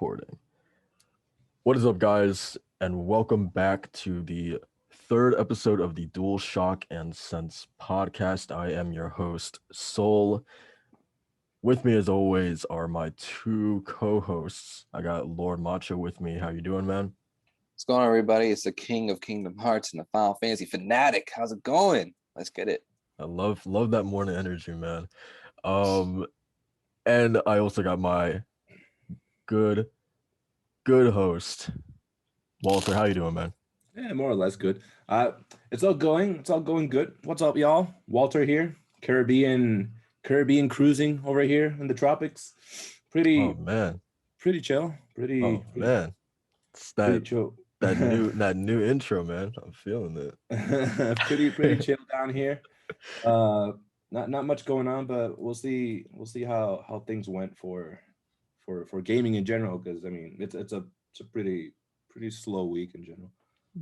Recording. What is up, guys, and welcome back to the third episode of the DualShock and Sense Podcast. I am your host, Soul. With me, as always, are my two co-hosts. I got Lord Macho with me. How you doing, man? What's going on, everybody? It's the King of Kingdom Hearts and the Final Fantasy fanatic. How's it going? Let's get it. I love that morning energy, man. Um, and I also got my good host, Walter. How you doing, man? Yeah, more or less good. It's all going good. What's up, y'all? Walter here. Caribbean cruising over here in the tropics. Oh Pretty man. chill. Pretty Man. It's pretty that chill. that new intro, man. I'm feeling it. pretty chill down here. Not much going on, but we'll see how things went for gaming in general, because I mean it's a pretty slow week in general.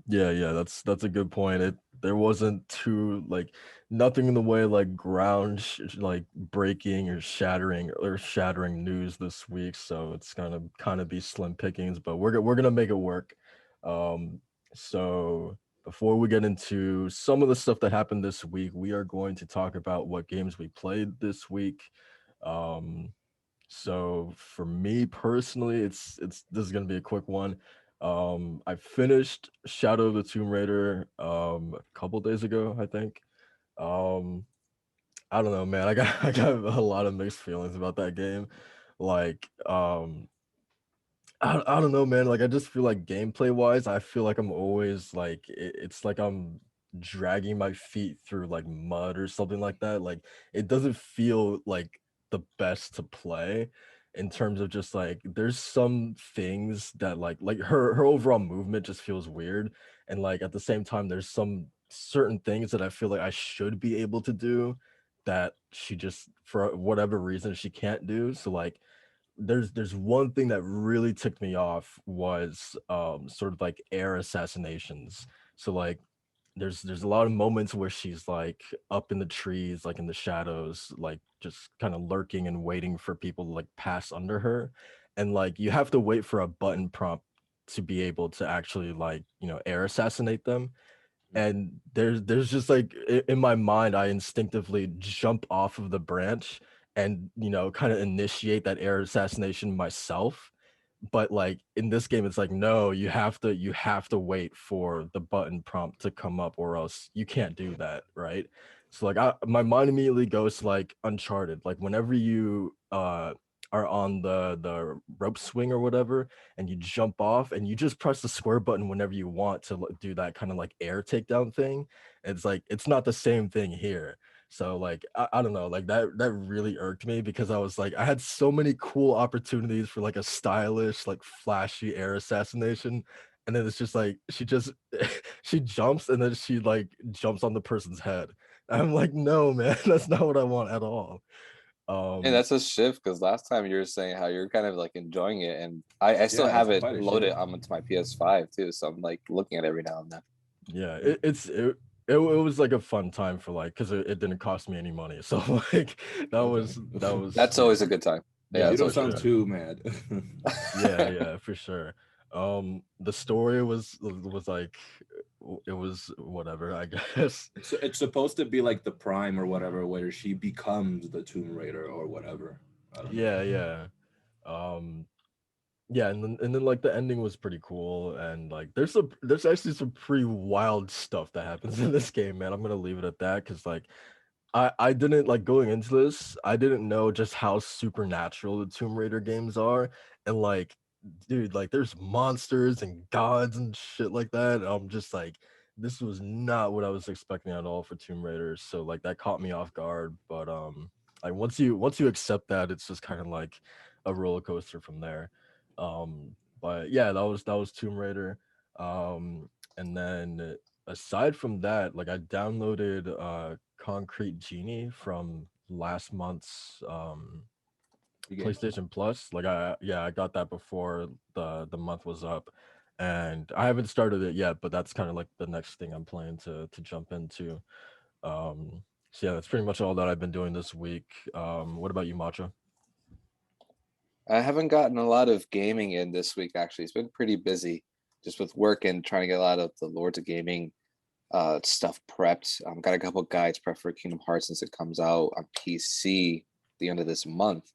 Yeah, that's a good point. There wasn't too like nothing in the way like like breaking or shattering news this week, so it's gonna kind of be slim pickings, but we're gonna make it work. Um, so before we get into some of the stuff that happened this week, we are going to talk about what games we played this week. Um, so for me personally, it's this is gonna be a quick one. I finished Shadow of the Tomb Raider a couple days ago, I think. Um, I don't know, man. I got a lot of mixed feelings about that game. Like, I don't know, man. Like, I just feel like gameplay wise, I feel like I'm always like it's like I'm dragging my feet through like mud or something like that. Like, it doesn't feel like the best to play in terms of just like there's some things that like her overall movement just feels weird, and like at the same time there's some certain things that I feel like I should be able to do that she just for whatever reason she can't do. So like there's one thing that really ticked me off was sort of like air assassinations. So like there's a lot of moments where she's like up in the trees, like in the shadows, like just kind of lurking and waiting for people to like pass under her, and like you have to wait for a button prompt to be able to actually like air assassinate them. And there's just like in my mind I instinctively jump off of the branch and kind of initiate that air assassination myself, but like in this game it's like no, you have to wait for the button prompt to come up or else you can't do that, right? So like my mind immediately goes to like Uncharted, like whenever you are on the rope swing or whatever, and you jump off and you just press the square button whenever you want to do that kind of like air takedown thing. It's like it's not the same thing here. So like I don't know, like that really irked me because I was like I had so many cool opportunities for like a stylish like flashy air assassination, and then it's just like she just she jumps and then she like jumps on the person's head. I'm like no man, that's not what I want at all. Hey, um that's a shift because last time you were saying how you're kind of like enjoying it, and I still Yeah, have that's it quite a loaded shift. onto my PS5 too, so I'm like looking at it every now and then. Yeah, it was like a fun time for like because it didn't cost me any money. So like Okay. that was That's sweet. always a good time. Yeah, Yeah, You that's don't for always a good sound sure. time. too mad. Yeah, for sure. The story was like it was whatever, I guess. So it's supposed to be like the Prime or whatever, where she becomes the Tomb Raider or whatever. I don't know. Yeah. Um, yeah, and then like the ending was pretty cool, and like there's actually some pretty wild stuff that happens in this game, man. I'm gonna leave it at that because like I didn't like going into this, I didn't know just how supernatural the Tomb Raider games are. And like, dude, like there's monsters and gods and shit like that. And I'm just like, this was not what I was expecting at all for Tomb Raiders. So like that caught me off guard. But like once you accept that, it's just kind of like a roller coaster from there. But yeah, that was Tomb Raider. And then aside from that, like I downloaded Concrete Genie from last month's You game? PlayStation Plus. Like I got that before the month was up, and I haven't started it yet, but that's kind of like the next thing I'm planning to jump into. So yeah, that's pretty much all that I've been doing this week. What about you, Matcha? I haven't gotten a lot of gaming in this week, actually. It's been pretty busy just with work and trying to get a lot of the Lords of Gaming stuff prepped. Got a couple guides prepped for Kingdom Hearts since it comes out on PC the end of this month.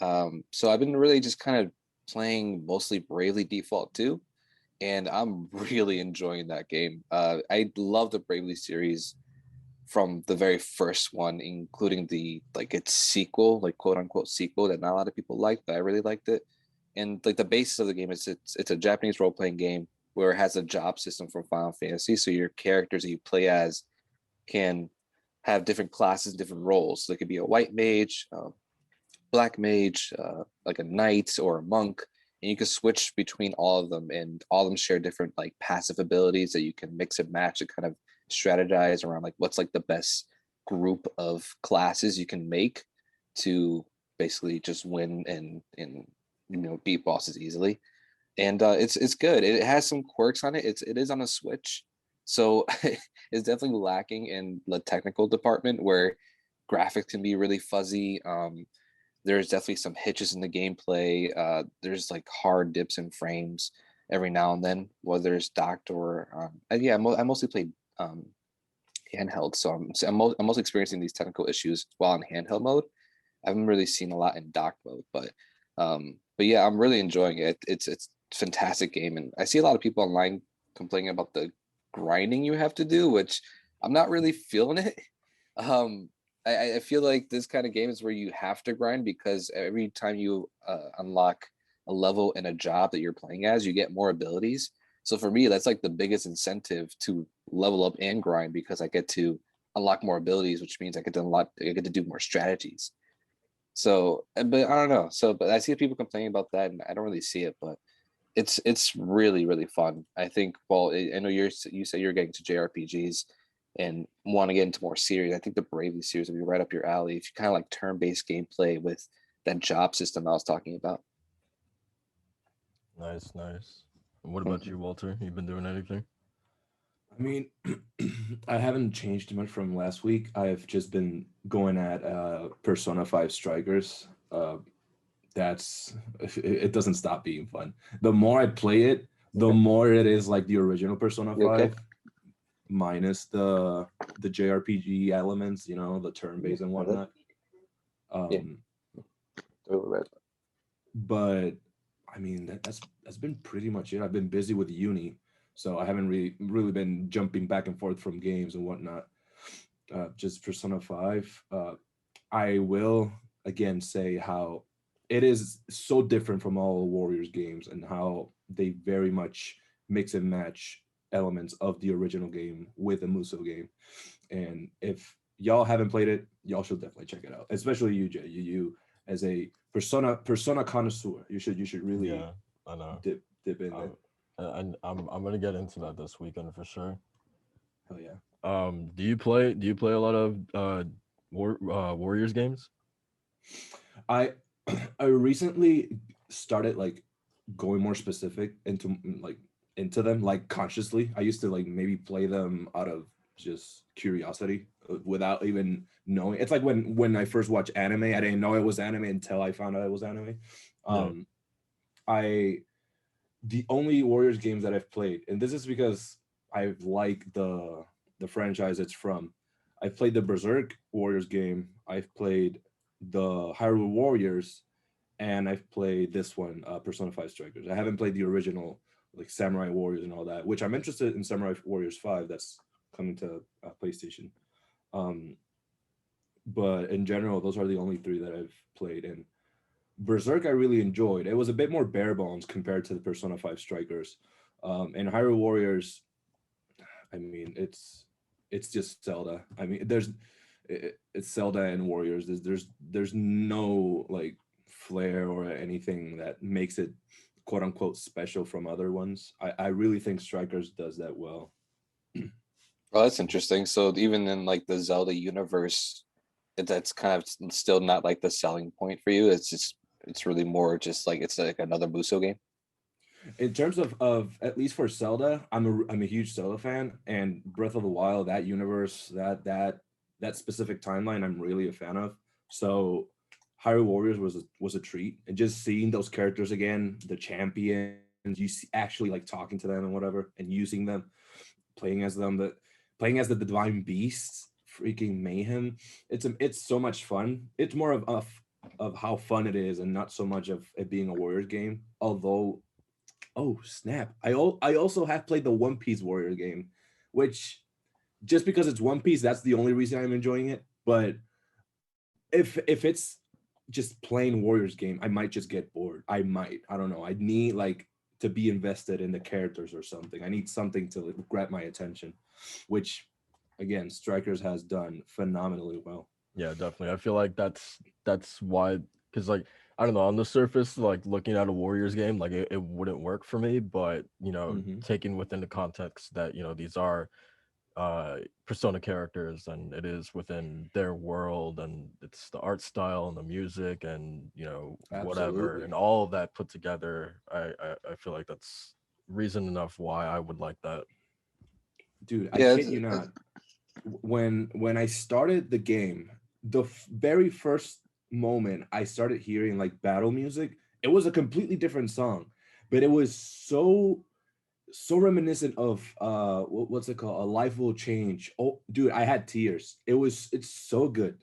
So I've been really just kind of playing mostly Bravely Default 2, and I'm really enjoying that game. I love the Bravely series from the very first one, including the like its sequel, like quote unquote sequel that not a lot of people liked, but I really liked it. And like the basis of the game is it's a Japanese role playing game where it has a job system from Final Fantasy. So your characters that you play as can have different classes, different roles. So it could be a white mage, black mage, like a knight or a monk, and you can switch between all of them, and all of them share different like passive abilities that you can mix and match and kind of strategize around like what's like the best group of classes you can make to basically just win and beat bosses easily. And it's good. It has some quirks on it. It is on a Switch, so it's definitely lacking in the technical department where graphics can be really fuzzy. There's definitely some hitches in the gameplay. There's like hard dips in frames every now and then, whether it's docked or yeah. I mostly played handheld, so I'm mostly experiencing these technical issues while in handheld mode. I haven't really seen a lot in dock mode, but yeah, I'm really enjoying it. It's a fantastic game, and I see a lot of people online complaining about the grinding you have to do, which I'm not really feeling it. Um, I feel like this kind of game is where you have to grind because every time you unlock a level in a job that you're playing as, you get more abilities. So for me, that's like the biggest incentive to level up and grind because I get to unlock more abilities, which means I get to do more strategies. So, but I don't know. So, but I see people complaining about that, and I don't really see it. But it's really really fun. I think. Well, I know you say you're getting to JRPGs and want to get into more series. I think the Bravely series would be right up your alley if you kind of like turn-based gameplay with that job system I was talking about. Nice, nice. What about you, Walter? You been doing anything? I mean, I haven't changed much from last week. I've just been going at Persona 5 Strikers. That's it doesn't stop being fun. The more I play it, the more it is like the original Persona 5, okay? minus the JRPG elements, the turn-based and whatnot. Yeah. But I mean that's been pretty much it. I've been busy with uni, so I haven't really been jumping back and forth from games and whatnot. Just Persona 5. I will again say how it is so different from all Warriors games and how they very much mix and match elements of the original game with the Muso game. And if y'all haven't played it, y'all should definitely check it out. Especially you, Jay. You as a persona connoisseur, you should really I know. dip in it. I'm gonna get into that this weekend for sure. Hell yeah. Do you play a lot of Warriors games? I recently started like going more specific into them like consciously. I used to like maybe play them out of just curiosity without even knowing. It's like when I first watched anime, I didn't know it was anime until I found out it was anime. The only Warriors games that I've played, and this is because I like the franchise it's from. I've played the Berserk Warriors game. I've played the Hyrule Warriors, and I've played this one, Persona 5 Strikers. I haven't played the original like Samurai Warriors and all that, which I'm interested in Samurai Warriors 5 that's coming to PlayStation. But in general, those are the only three that I've played. And Berserk I really enjoyed. It was a bit more bare bones compared to the Persona 5 Strikers. And Hyrule Warriors, I mean, it's just Zelda. I mean, it's Zelda and Warriors. There's no like flair or anything that makes it quote unquote special from other ones. I really think Strikers does that well. Well, that's interesting. So even in like the Zelda universe, that's kind of still not like the selling point for you. It's really more just like it's like another Muso game. In terms of at least for Zelda, I'm a huge Zelda fan, and Breath of the Wild, that universe, that specific timeline, I'm really a fan of. So Hyrule Warriors was a treat, and just seeing those characters again, the champions, you see, actually like talking to them and whatever, and using them, playing as them, playing as the divine beasts, freaking mayhem. It's so much fun. It's more of how fun it is, and not so much of it being a Warriors game. Although, oh snap, I also have played the One Piece Warrior game, which just because it's One Piece, that's the only reason I'm enjoying it. But if it's just plain Warriors game, I might just get bored. I don't know. I need like to be invested in the characters or something. I need something to grab my attention, which again, Strikers has done phenomenally well. Yeah, definitely. I feel like that's why, because like I don't know, on the surface, like looking at a Warriors game, like it wouldn't work for me, but Mhm. taking within the context that these are Persona characters, and it is within their world, and it's the art style and the music, and whatever, Absolutely. and all of that put together, I feel like that's reason enough why I would like that. Dude, I Yeah, kid you not. When I started the game, the very first moment I started hearing like battle music, it was a completely different song, but it was so reminiscent of what's it called? A Life Will Change. Oh, dude, I had tears. It's so good.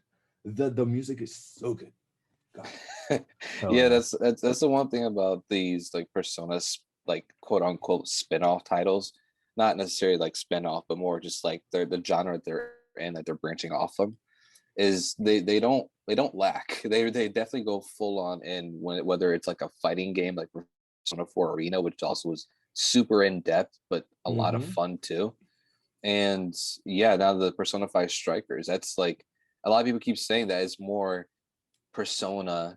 The music is so good. God. Hell yeah, yeah. that's the one thing about these like personas, like quote unquote spin-off titles. Not necessarily like spin-off, but more just like the genre they're in, that they're branching off from, is they don't lack. They definitely go full on in, whether it's like a fighting game like Persona 4 Arena, which also was super in depth but a lot of Mm-hmm. fun too. And yeah, now the Persona 5 Strikers, that's like, a lot of people keep saying that it's more Persona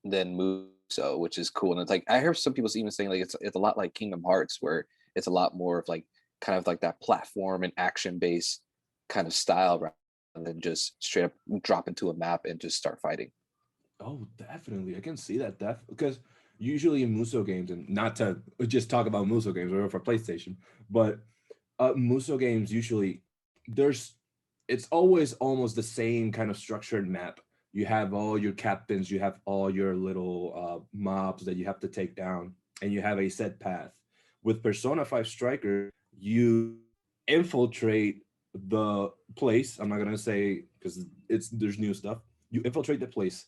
than Muso, which is cool. And it's like, I heard some people even saying like it's a lot like Kingdom Hearts, where it's a lot more of like kind of like that platform and action based kind of style, rather than just straight up drop into a map and just start fighting. Oh, definitely. I can see that because usually in Muso games, and not to just talk about Muso games or for PlayStation, but Muso games usually there's it's always almost the same kind of structured map. You have all your captains, you have all your little mobs that you have to take down, and you have a set path. With Persona 5 Striker, you infiltrate the place. I'm not gonna say because there's new stuff. You infiltrate the place,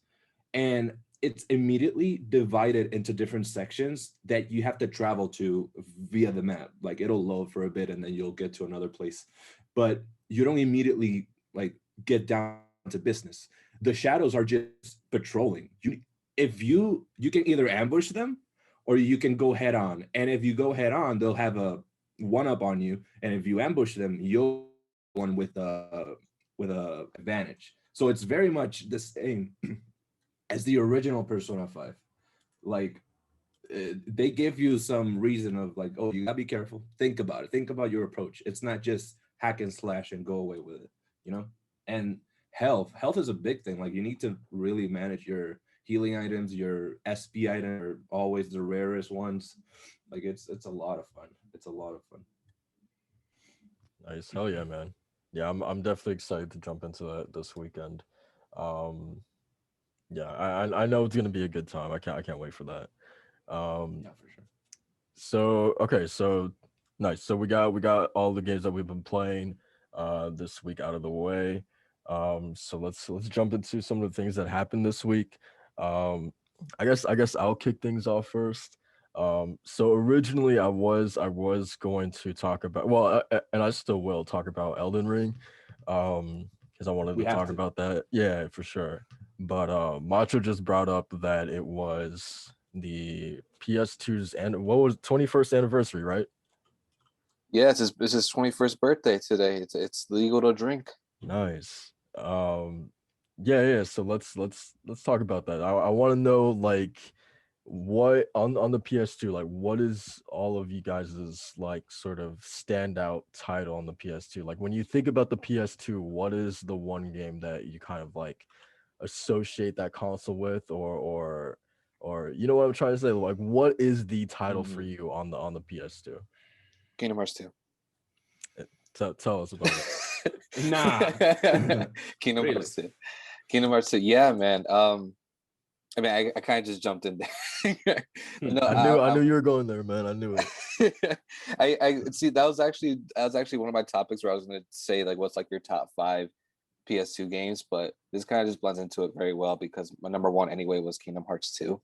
and it's immediately divided into different sections that you have to travel to via the map. Like it'll load for a bit and then you'll get to another place, but you don't immediately like get down to business. The shadows are just patrolling. You can either ambush them or you can go head on, and if you go head on they'll have a one up on you, and if you ambush them you'll one with a advantage. So it's very much the same as the original Persona 5. Like they give you some reason of like, oh, you gotta be careful. Think about it. Think about your approach. It's not just hack and slash and go away with it, you know? And health is a big thing. Like you need to really manage your healing items, your SP items are always the rarest ones. Like it's a lot of fun. It's a lot of fun. Nice. Hell yeah, man. Yeah, I'm definitely excited to jump into that this weekend. Um, yeah, I know it's gonna be a good time. I can't wait for that. Um, Yeah, for sure. so okay, so nice. So we got all the games that we've been playing this week out of the way. So let's jump into some of the things that happened this week. Um, I guess I'll kick things off first. So originally I was going to talk about, well, and I still will talk about Elden Ring, because I wanted We to have talk to. about that. Yeah, for sure. But Macho just brought up that it was the PS2's and what was 21st anniversary, right? Yeah, it's his 21st birthday today. It's legal to drink. Nice. Yeah. So let's talk about that. I want to know like what on the PS2, like what is all of you guys's like sort of standout title on the PS2? Like when you think about the PS2, what is the one game that you kind of like associate that console with, or you know what I'm trying to say? Like what is the title for Mhm. you on the PS2? Kingdom Hearts 2. Tell us about it. Nah. Kingdom Really? Hearts 2. Kingdom Hearts 2. Yeah, man. I mean, I kind of just jumped in there. No, I knew you were going there, man. I knew it. I see. That was actually one of my topics where I was going to say like, what's like your top 5 PS2 games, but this kind of just blends into it very well because my number one anyway was Kingdom Hearts 2,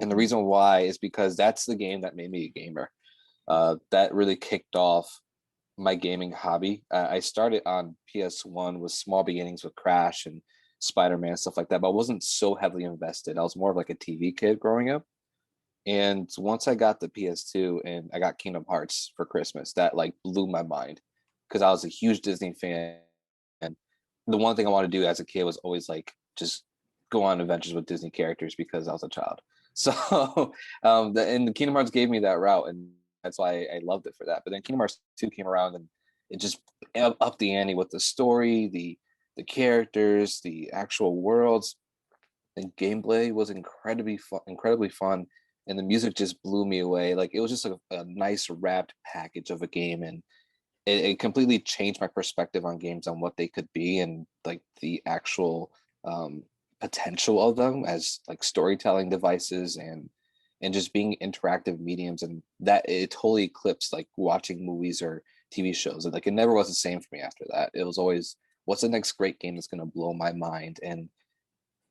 and the reason why is because that's the game that made me a gamer. That really kicked off my gaming hobby. I started on PS1 with small beginnings with Crash and Spider-Man, stuff like that, but I wasn't so heavily invested. I was more of like a TV kid growing up. And once I got the PS2 and I got Kingdom Hearts for Christmas, that like blew my mind because I was a huge Disney fan. And the one thing I wanted to do as a kid was always like just go on adventures with Disney characters because I was a child. So, and the Kingdom Hearts gave me that route, and that's why I loved it for that. But then Kingdom Hearts 2 came around, and it just upped the ante with the story, the characters, the actual worlds, and gameplay was incredibly fun, and the music just blew me away. Like it was just a nice wrapped package of a game, and it completely changed my perspective on games, on what they could be, and like the actual potential of them as like storytelling devices and just being interactive mediums, and that it totally eclipsed like watching movies or TV shows. And like it never was the same for me after that. It was always, what's the next great game that's going to blow my mind? And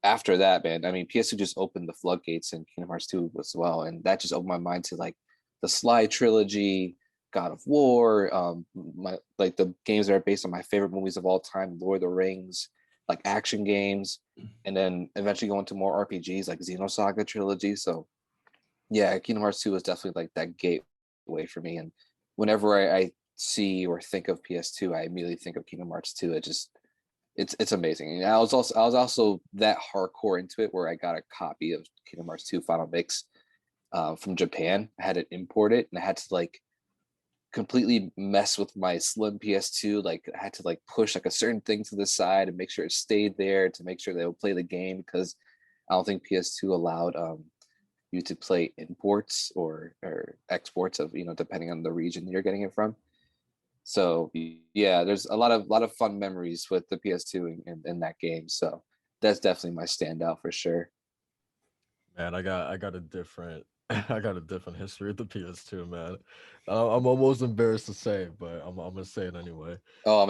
after that, man, I mean, PS2 just opened the floodgates, and Kingdom Hearts 2 as well, and that just opened my mind to like the Sly trilogy, God of War, my like the games that are based on my favorite movies of all time, Lord of the Rings, like action games, and then eventually go into more RPGs like Xenosaga trilogy. So yeah, Kingdom Hearts 2 is definitely like that gateway for me. And whenever I see or think of PS2, I immediately think of Kingdom Hearts 2. It's amazing. And I was also that hardcore into it where I got a copy of Kingdom Hearts 2 Final Mix from Japan. I had it imported, and I had to like completely mess with my slim PS2. Like I had to like push like a certain thing to the side and make sure it stayed there to make sure they would play the game, because I don't think PS2 allowed you to play imports or exports of, depending on the region you're getting it from. So yeah, there's a lot of fun memories with the PS2 in that game. So that's definitely my standout for sure. Man, I got a different I got a different history with the PS2, man. I'm almost embarrassed to say, but I'm gonna say it anyway. Oh, I'm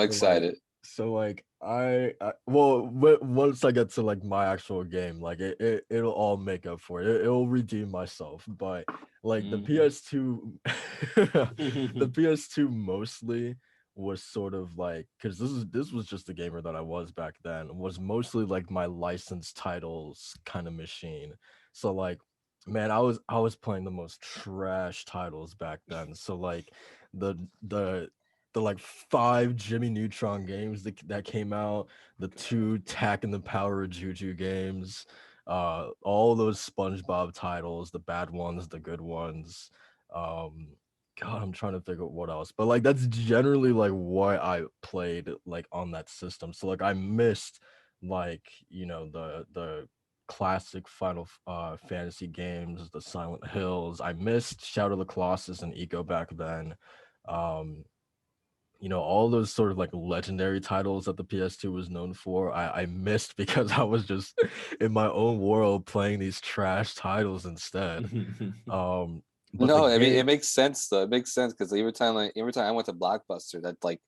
So like, excited. well, once I get to like my actual game, like it'll all make up for it. It'll redeem myself. But like the PS2, the PS2 mostly was sort of like, because this was just the gamer that I was back then, was mostly like my licensed titles kind of machine. So like, man, I was playing the most trash titles back then. So like the the the like 5 Jimmy Neutron games that came out, the 2 Tack and the Power of Juju games, all those SpongeBob titles, the bad ones, the good ones. Um, God, I'm trying to think of what else, but like that's generally like what I played like on that system. So like I missed like the classic Final Fantasy games, the Silent Hills. I missed Shadow of the Colossus and Eco back then. Um, all those sort of like legendary titles that the PS2 was known for, I missed because I was just in my own world playing these trash titles instead. But the No, I mean it game, makes sense though. It makes sense because every time I went to Blockbuster, that like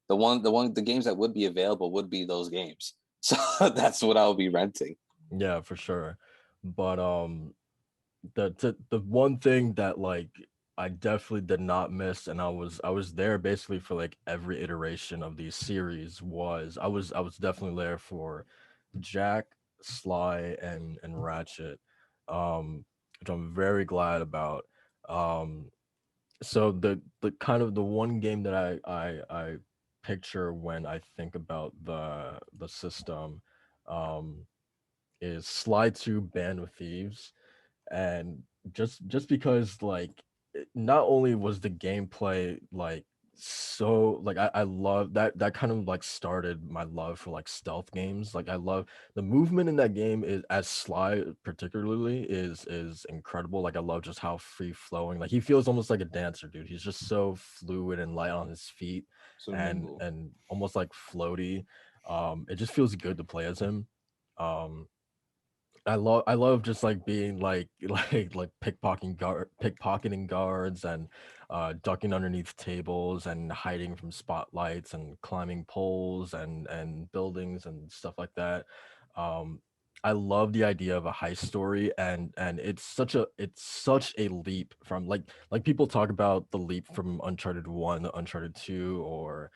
the games that would be available would be those games. So that's what I would be renting. yeah, for sure. But the one thing that like I definitely did not miss, and I was there basically for like every iteration of these series, was I was definitely there for Jack, Sly, and Ratchet, which I'm very glad about. Um, so the kind of the one game that I picture when I think about the system, um, is Sly 2 Band of Thieves. And just because like not only was the gameplay like so like I love that kind of like started my love for like stealth games. Like I love the movement in that game, is as Sly particularly is incredible. Like I love just how free flowing, like he feels almost like a dancer, dude. He's just so fluid and light on his feet, So and nimble. almost like floaty. It just feels good to play as him. Um, I love just like being like like pickpocketing guards and ducking underneath tables and hiding from spotlights and climbing poles and buildings and stuff like that. Um, I love the idea of a heist story, and it's such a leap from like people talk about the leap from Uncharted 1 to Uncharted 2, or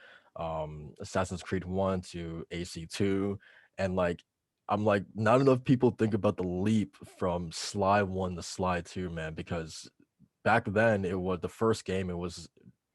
Assassin's Creed 1 to AC2. And like I'm like, not enough people think about the leap from Sly 1 to Sly 2, man, because back then it was the first game, it was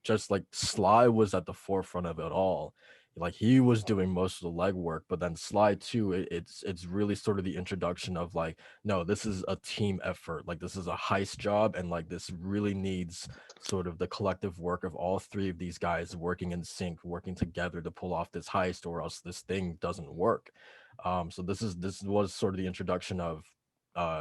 just like Sly was at the forefront of it all. Like he was doing most of the legwork, but then Sly 2, it's really sort of the introduction of like, no, this is a team effort. Like this is a heist job, and like this really needs sort of the collective work of all three of these guys working in sync, working together to pull off this heist, or else this thing doesn't work. So this was sort of the introduction of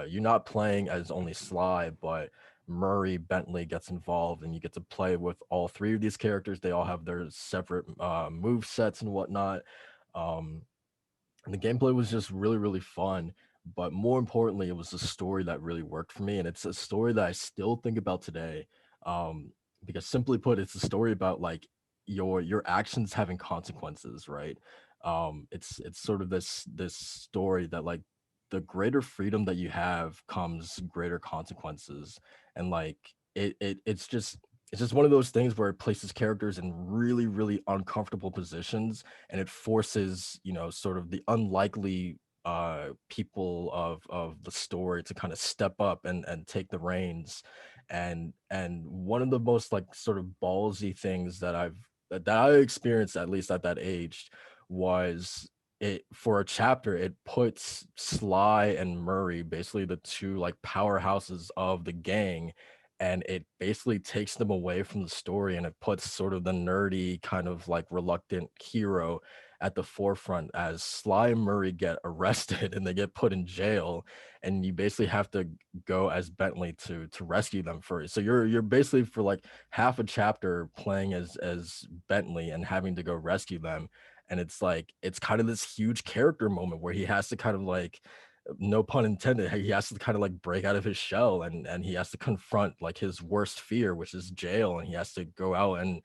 you're not playing as only Sly, but Murray Bentley gets involved, and you get to play with all three of these characters. They all have their separate move sets and whatnot. Um, and the gameplay was just really, really fun. But more importantly, it was a story that really worked for me, and it's a story that I still think about today. Um, because simply put, it's a story about like your actions having consequences, right? It's sort of this story that like the greater freedom that you have comes greater consequences, and like it's just one of those things where it places characters in really, really uncomfortable positions, and it forces, sort of the unlikely people of the story to kind of step up and take the reins. And one of the most like sort of ballsy things that I experienced, at least at that age, was it for a chapter, it puts Sly and Murray, basically the two like powerhouses of the gang, and it basically takes them away from the story, and it puts sort of the nerdy kind of like reluctant hero at the forefront, as Sly and Murray get arrested and they get put in jail, and you basically have to go as Bentley to rescue them first. So you're basically for like half a chapter playing as Bentley and having to go rescue them. And it's like it's kind of this huge character moment where he has to kind of like, no pun intended, he has to kind of like break out of his shell, and he has to confront like his worst fear, which is jail, and he has to go out and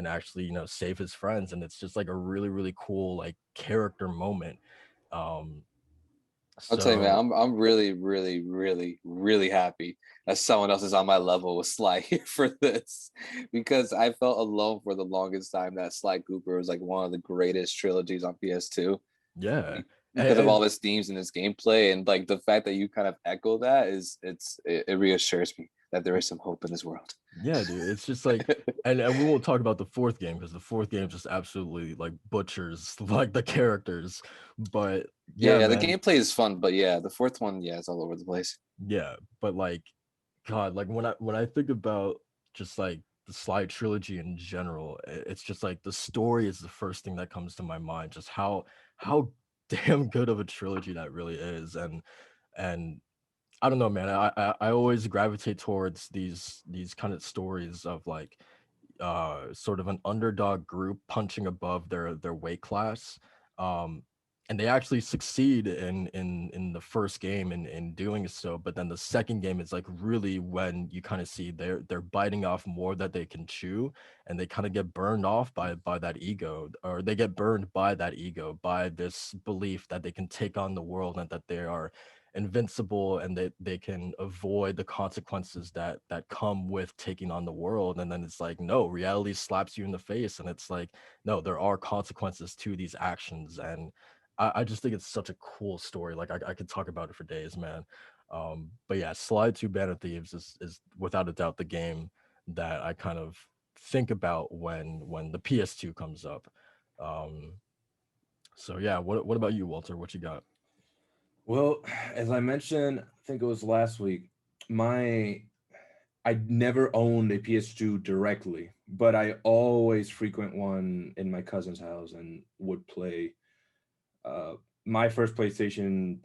actually, save his friends. And it's just like a really, really cool like character moment. um I'll tell you, man, so I'm really, really, really, really happy that someone else is on my level with Sly here for this, because I felt alone for the longest time that Sly Cooper was like one of the greatest trilogies on PS2 yeah. because of all And his themes and his gameplay, and like the fact that you kind of echo that it reassures me that there is some hope in this world. yeah, dude, it's just like, and we won't talk about the fourth game, because the fourth game just absolutely like butchers like the characters. But yeah, Yeah, the man. gameplay is fun, but yeah, the fourth one, yeah, it's all over the place. Yeah, but like, God, like when I think about just like the Sly trilogy in general, it's just like the story is the first thing that comes to my mind. Just how damn good of a trilogy that really is. And I don't know, man. I always gravitate towards these kind of stories of like sort of an underdog group punching above their weight class. um and they actually succeed in the first game in doing so, but then the second game is like really when you kind of see they're biting off more that they can chew, and they kind of get burned off by that ego, or they get burned by that ego, by this belief that they can take on the world, and that they are invincible, and they can avoid the consequences that come with taking on the world. And then it's like, no, reality slaps you in the face, and it's like, no, there are consequences to these actions. And I just think it's such a cool story. Like I could talk about it for days, man. But yeah, Slide 2 Band of Thieves is without a doubt the game that I kind of think about when the PS2 comes up. um so yeah, what about you, Walter? What you got? Well, as I mentioned, I think it was last week, my I never owned a PS2 directly, but I always frequent one in my cousin's house and would play. Uh, my first PlayStation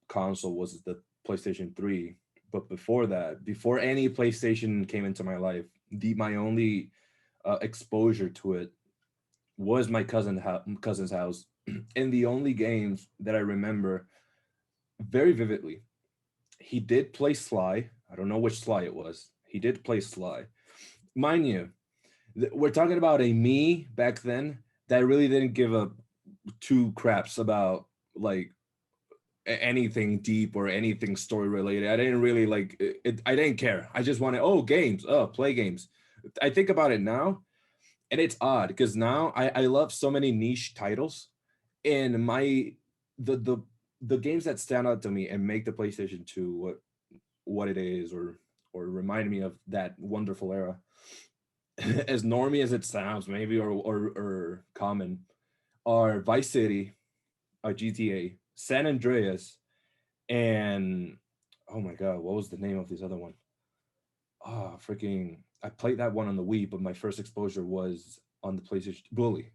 console was the PlayStation 3, but before that, before any PlayStation came into my life, the my only exposure to it was my cousin's house. And the only games that I remember very vividly, he did play Sly. I don't know which Sly it was. He did play Sly. Mind you, we're talking about a me back then that really didn't give a two craps about like anything deep or anything story related. I didn't really like it. I didn't care. I just wanted, oh, games, oh, play games. I think about it now, and it's odd because now I love so many niche titles, and the the the games that stand out to me and make the PlayStation 2 what it is, or remind me of that wonderful era, as normie as it sounds, maybe, or common, are Vice City, GTA, San Andreas, and oh my god, what was the name of this other one? Oh, freaking! I played that one on the Wii, but my first exposure was on the PlayStation. Bully,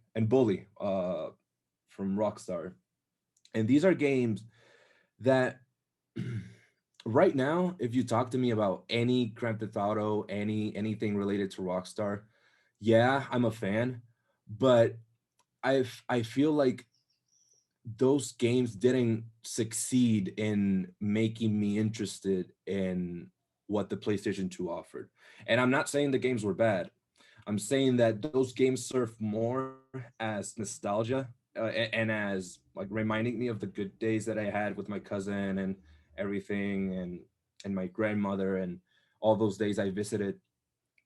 from Rockstar, and these are games that right now, if you talk to me about any Grand Theft Auto, anything related to Rockstar, yeah, I'm a fan, but I feel like those games didn't succeed in making me interested in what the PlayStation 2 offered. And I'm not saying the games were bad. I'm saying that those games serve more as nostalgia, and as like reminding me of the good days that I had with my cousin and everything, and my grandmother and all those days I visited.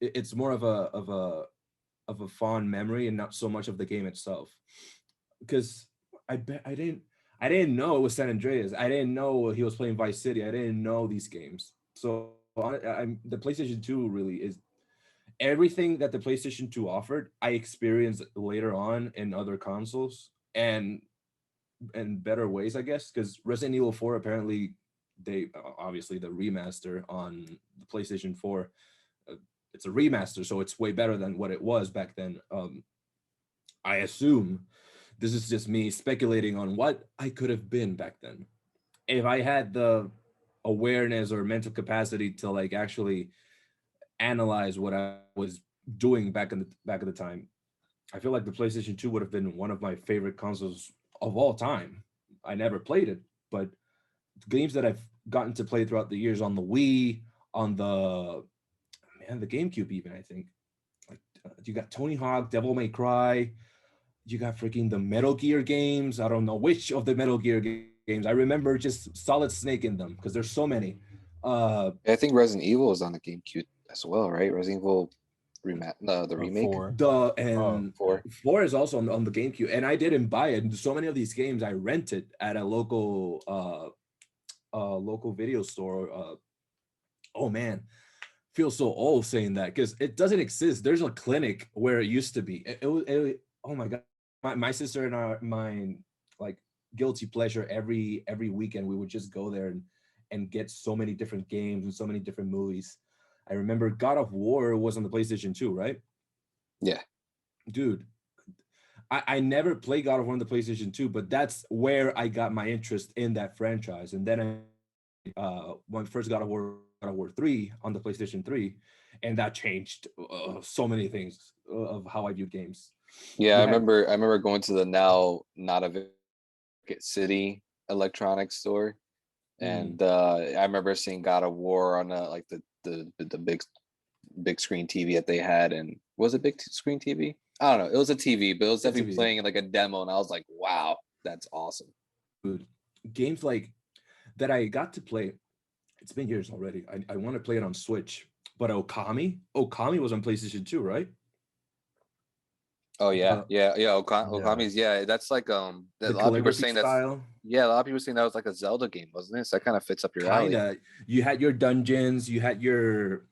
It's more of a fond memory and not so much of the game itself. Because I bet I didn't know it was San Andreas. I didn't know he was playing Vice City. I didn't know these games. So the PlayStation 2 really is everything that the PlayStation 2 offered. I experienced later on in other consoles, and in better ways, I guess, because Resident Evil 4 apparently they obviously the remaster on the PlayStation 4. uh, it's a remaster, so it's way better than what it was back then. I assume this is just me speculating on what I could have been back then if I had the awareness or mental capacity to like actually analyze what I was doing back at the time. I feel like the PlayStation 2 would have been one of my favorite consoles of all time. I never played it, but games that I've gotten to play throughout the years on the Wii, on the GameCube, even, I think. Like, you got Tony Hawk, Devil May Cry, you got freaking the Metal Gear games. I don't know which of the Metal Gear games. I remember just Solid Snake in them because there's so many. I think Resident Evil is on the GameCube as well, right? Resident Evil the remake. Four. The Oh, and Four. 4 is also on the GameCube, and I didn't buy it. So many of these games I rented at a local video store. Oh man, feel so old saying that because it doesn't exist. There's a clinic where it used to be. Oh my god, my sister and my like guilty pleasure every weekend we would just go there and get so many different games and so many different movies. I remember God of War was on the PlayStation 2, right? Yeah. Dude, I never played God of War on the PlayStation 2, but that's where I got my interest in that franchise. And then when first God of War 3 on the PlayStation 3, and that changed so many things of how I viewed games. Yeah, You I had remember going to the now not a City electronics store, and I remember seeing God of War on like the big screen TV that they had. And was it big screen TV? I don't know. It was a TV, but it was definitely TV. playing like a demo, and I was like, wow, that's awesome. Dude, games like that I got to play. It's been years already. I want to play it on Switch, but Okami was on PlayStation 2, right? Oh yeah, Uh, yeah. yeah. Okami's, yeah. That's like a the lot of people are calligraphy saying that's, style. yeah. A lot of people are saying that was like a Zelda game, wasn't it? So that kind of fits up your alley. Kinda. You had your dungeons, you had your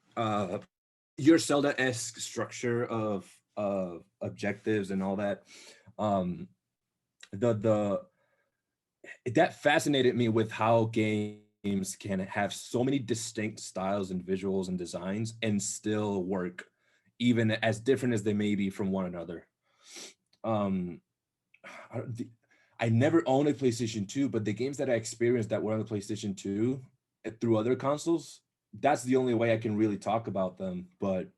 Zelda-esque structure of objectives and all that. Um the that fascinated me with how games can have so many distinct styles and visuals and designs and still work even as different as they may be from one another. um I never owned a PlayStation 2, but the games that I experienced that were on the PlayStation 2 through other consoles, that's the only way I can really talk about them. But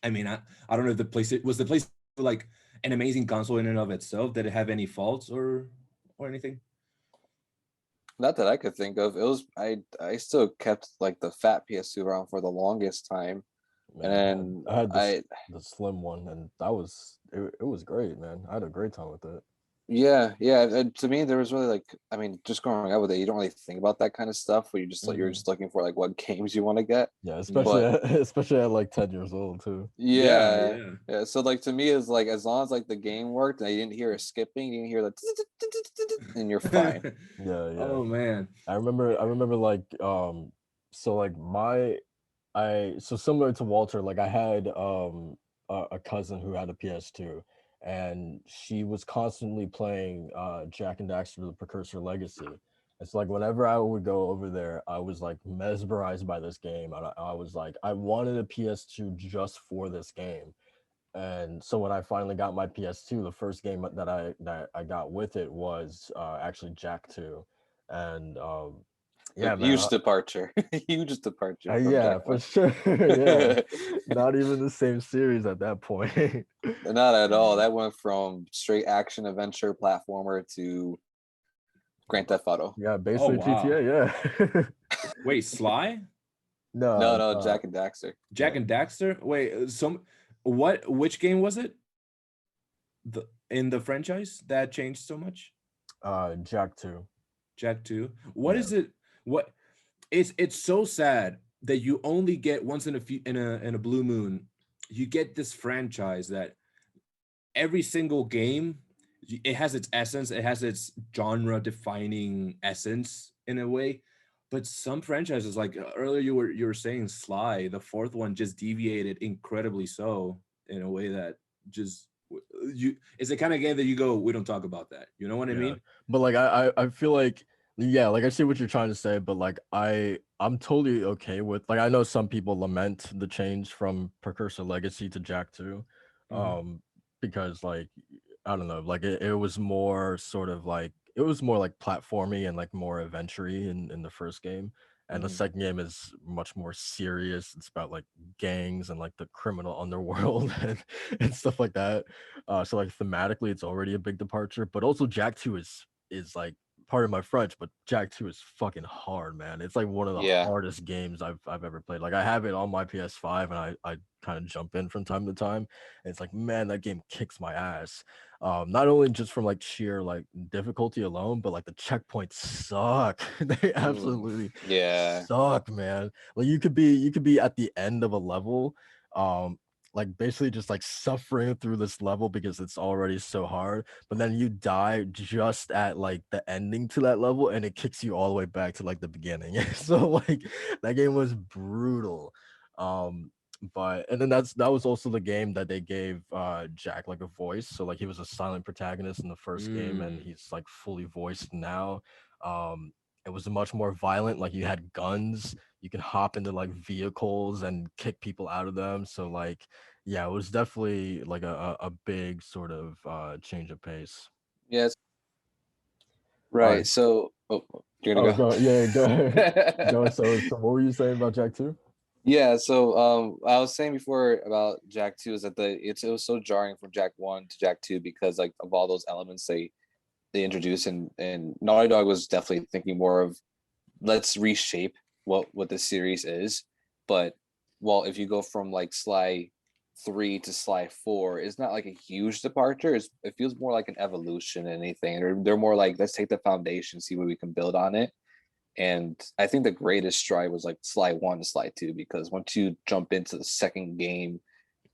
I mean, I don't know if the PlayStation was the place like an amazing console in and of itself? Did it have any faults or anything? Not that I could think of. It was I still kept like the fat PS2 around for the longest time, and Man, then I had I the slim one, and that was it was great, man. I had a great time with it. yeah. And to me, there was really like, I mean, just growing up with it, you don't really think about that kind of stuff. Where you just like you're Mhm. just looking for like what games you want to get. Yeah, especially Mhm. But especially at like 10 years old too. Yeah, yeah, yeah. yeah. So like to me, it's like as long as like the game worked and you didn't hear a skipping, you didn't hear the, and you're fine. Yeah, yeah. Oh man. I remember like so like my I so similar to Walter, like I had a cousin who had a PS2, and she was constantly playing Jack and Daxter the Precursor Legacy. It's like whenever I would go over there, I was like mesmerized by this game. And I was like, I wanted a PS2 just for this game. And so when I finally got my PS2, the first game that I got with it was actually Jack 2. And A yeah, man, huge departure, huge departure from yeah, Jack for One. sure. Yeah. Not even the same series at that point. Not at all. That went from straight action adventure platformer to Grand Theft Auto. Yeah, Oh basically wow. GTA, yeah. Wait, Sly? No, No, no, Jack and Daxter. Jack yeah. and Daxter? Wait, which game was it? In the franchise that changed so much? Jack 2. Jack 2. What Yeah. is it? What it's so sad that you only get once in a few in a blue moon, you get this franchise that every single game it has its essence, it has its genre defining essence in a way. But some franchises, like earlier you were saying Sly, the fourth one just deviated incredibly so in a way that just you it's the kind of game that you go, we don't talk about that. You know what I Yeah. mean? But like I feel like yeah, like I see what you're trying to say, but like I'm totally okay with like I know some people lament the change from Precursor Legacy to Jack 2. Mhm, Um because like I don't know, like it was more sort of like it was more like platformy and like more adventure-y in the first game. And the mhm, second game is much more serious. It's about like gangs and like the criminal underworld and stuff like that. So like thematically, it's already a big departure. But also, Jack 2 is like part of my French, but Jack 2 is fucking hard, man. It's like one of the Yeah, hardest games I've ever played. Like I have it on my PS5, and I kind of jump in from time to time. And it's like, man, that game kicks my ass. Not only just from like sheer like difficulty alone, but like the checkpoints suck. They absolutely yeah. suck, man. Like you could be at the end of a level, um, like basically just like suffering through this level because it's already so hard, but then you die just at like the ending to that level and it kicks you all the way back to like the beginning. So like that game was brutal. Um, but and then that was also the game that they gave Jack like a voice. So like he was a silent protagonist in the first game and mm. he's like fully voiced now. Um, it was much more violent, like you had guns, you can hop into like vehicles and kick people out of them. So like yeah, it was definitely like a big sort of change of pace. Yes, All right. right. So, you're Oh, gonna go yeah, go ahead. go. Go. So what were you saying about Jack 2? Yeah, so I was saying before about Jack 2 is that it was so jarring from Jack 1 to Jack 2 because like of all those elements they introduced, and Naughty Dog was definitely thinking more of let's reshape what the series is. But well, if you go from like Sly 3 to Sly 4, it's not like a huge departure. It feels more like an evolution than anything. They're more like let's take the foundation, see what we can build on it. And I think the greatest stride was like Sly 1 to Sly 2, because once you jump into the second game,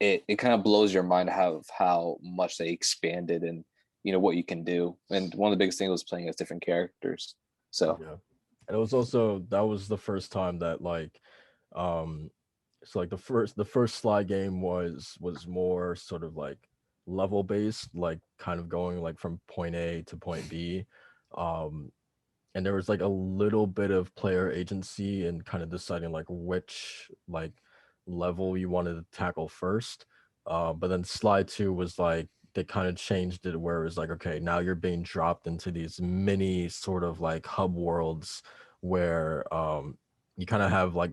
it kind of blows your mind how much they expanded and what you can do. And one of the biggest things was playing as different characters. So Yeah. And it was also that was the first time that like um so like the first slide game was more sort of like level based, like kind of going like from point A to point B. Um and there was like a little bit of player agency and kind of deciding like which like level you wanted to tackle first. But then slide 2 was like they kind of changed it where it was like, okay, now you're being dropped into these mini sort of like hub worlds where you kind of have like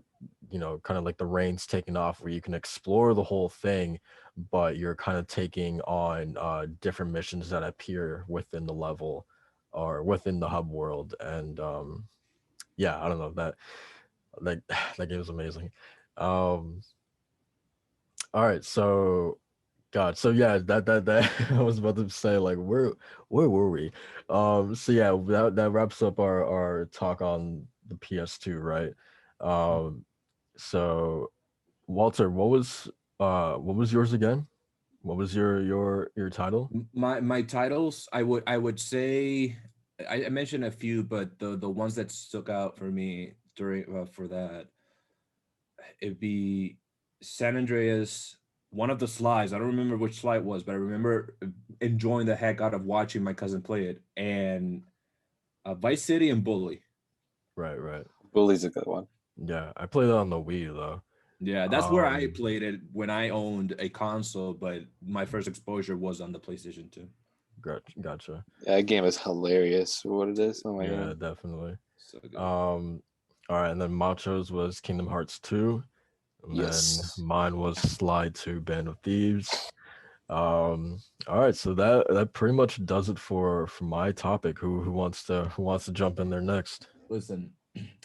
kind of like the reins taken off where you can explore the whole thing, but you're kind of taking on different missions that appear within the level or within the hub world. And yeah, I don't know, that that game is amazing. um all right, so God, so yeah, that I was about to say, like, where were we? So yeah, that wraps up our talk on the PS2, right? Um, so Walter, what was yours again? What was your title? My titles, I would say, I mentioned a few, but the ones that stuck out for me during for that, it'd be San Andreas. One of the slides, I don't remember which slide it was, but I remember enjoying the heck out of watching my cousin play it. And Vice City and Bully. Right, right. Bully's a good one. Yeah, I played it on the Wii though. Yeah, that's where I Um, played it when I owned a console, but my first exposure was on the PlayStation 2. gotcha. Yeah, that game is hilarious for what it is. Oh my Yeah, god. definitely. So good. All right, and then Macho's was Kingdom Hearts 2, and then Yes. mine was Sly 2, Band of Thieves. All right, so that pretty much does it for my topic. Who wants to jump in there next? Listen,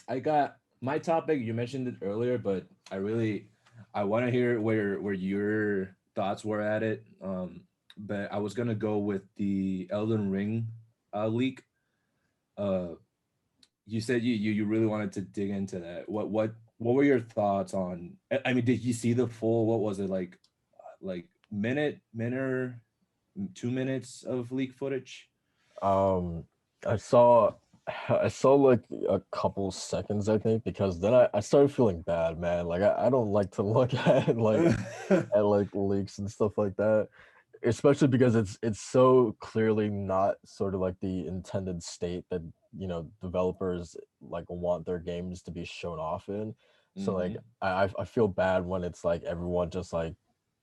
I got my topic. You mentioned it earlier, but I want to hear where your thoughts were at it. But I was gonna go with the Elden Ring leak. Uh, you said you really wanted to dig into that. What were your thoughts on? I mean, did you see the full? What was it like minute, 2 minutes of leak footage? Um, I saw I saw like a couple seconds, I think, because then I started feeling bad, man. Like I don't like to look at like leaks and stuff like that, especially because it's so clearly not sort of like the intended state that developers like want their games to be shown off in. So like Mhm. I feel bad when it's like everyone just like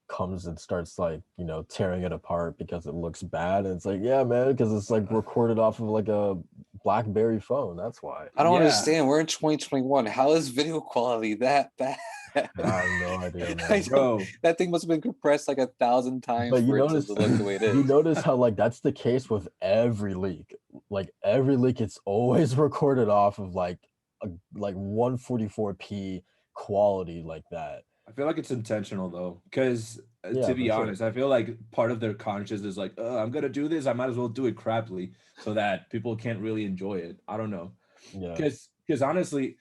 comes and starts like tearing it apart because it looks bad, and it's like, yeah man, because it's like recorded off of like a BlackBerry phone, that's why. I don't Yeah, understand. We're in 2021. How is video quality that bad? I have no idea, I man. don't, bro. that thing must have been compressed like 1,000 times But you for it to notice look the way it you is. notice how like that's the case with every leak. Like every leak, it's always recorded off of like a like 144p quality like that. I feel like it's intentional though, because to Yeah, be for sure. honest, I feel like part of their conscience is like, I'm gonna do this. I might as well do it crappily so that people can't really enjoy it. I don't know, Yeah. because honestly,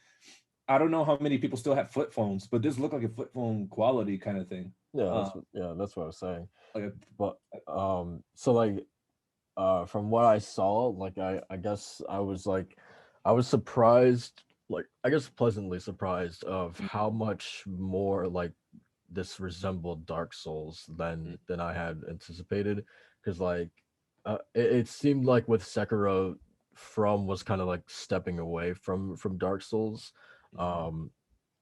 I don't know how many people still have flip phones, but this looked like a flip phone quality kind of thing. Uh, That's what I was saying. like But so like from what I saw, like I guess I was surprised, like I guess pleasantly surprised of how much more like this resembled Dark Souls than I had anticipated, because like it seemed like with Sekiro, From was kind of like stepping away from Dark Souls, um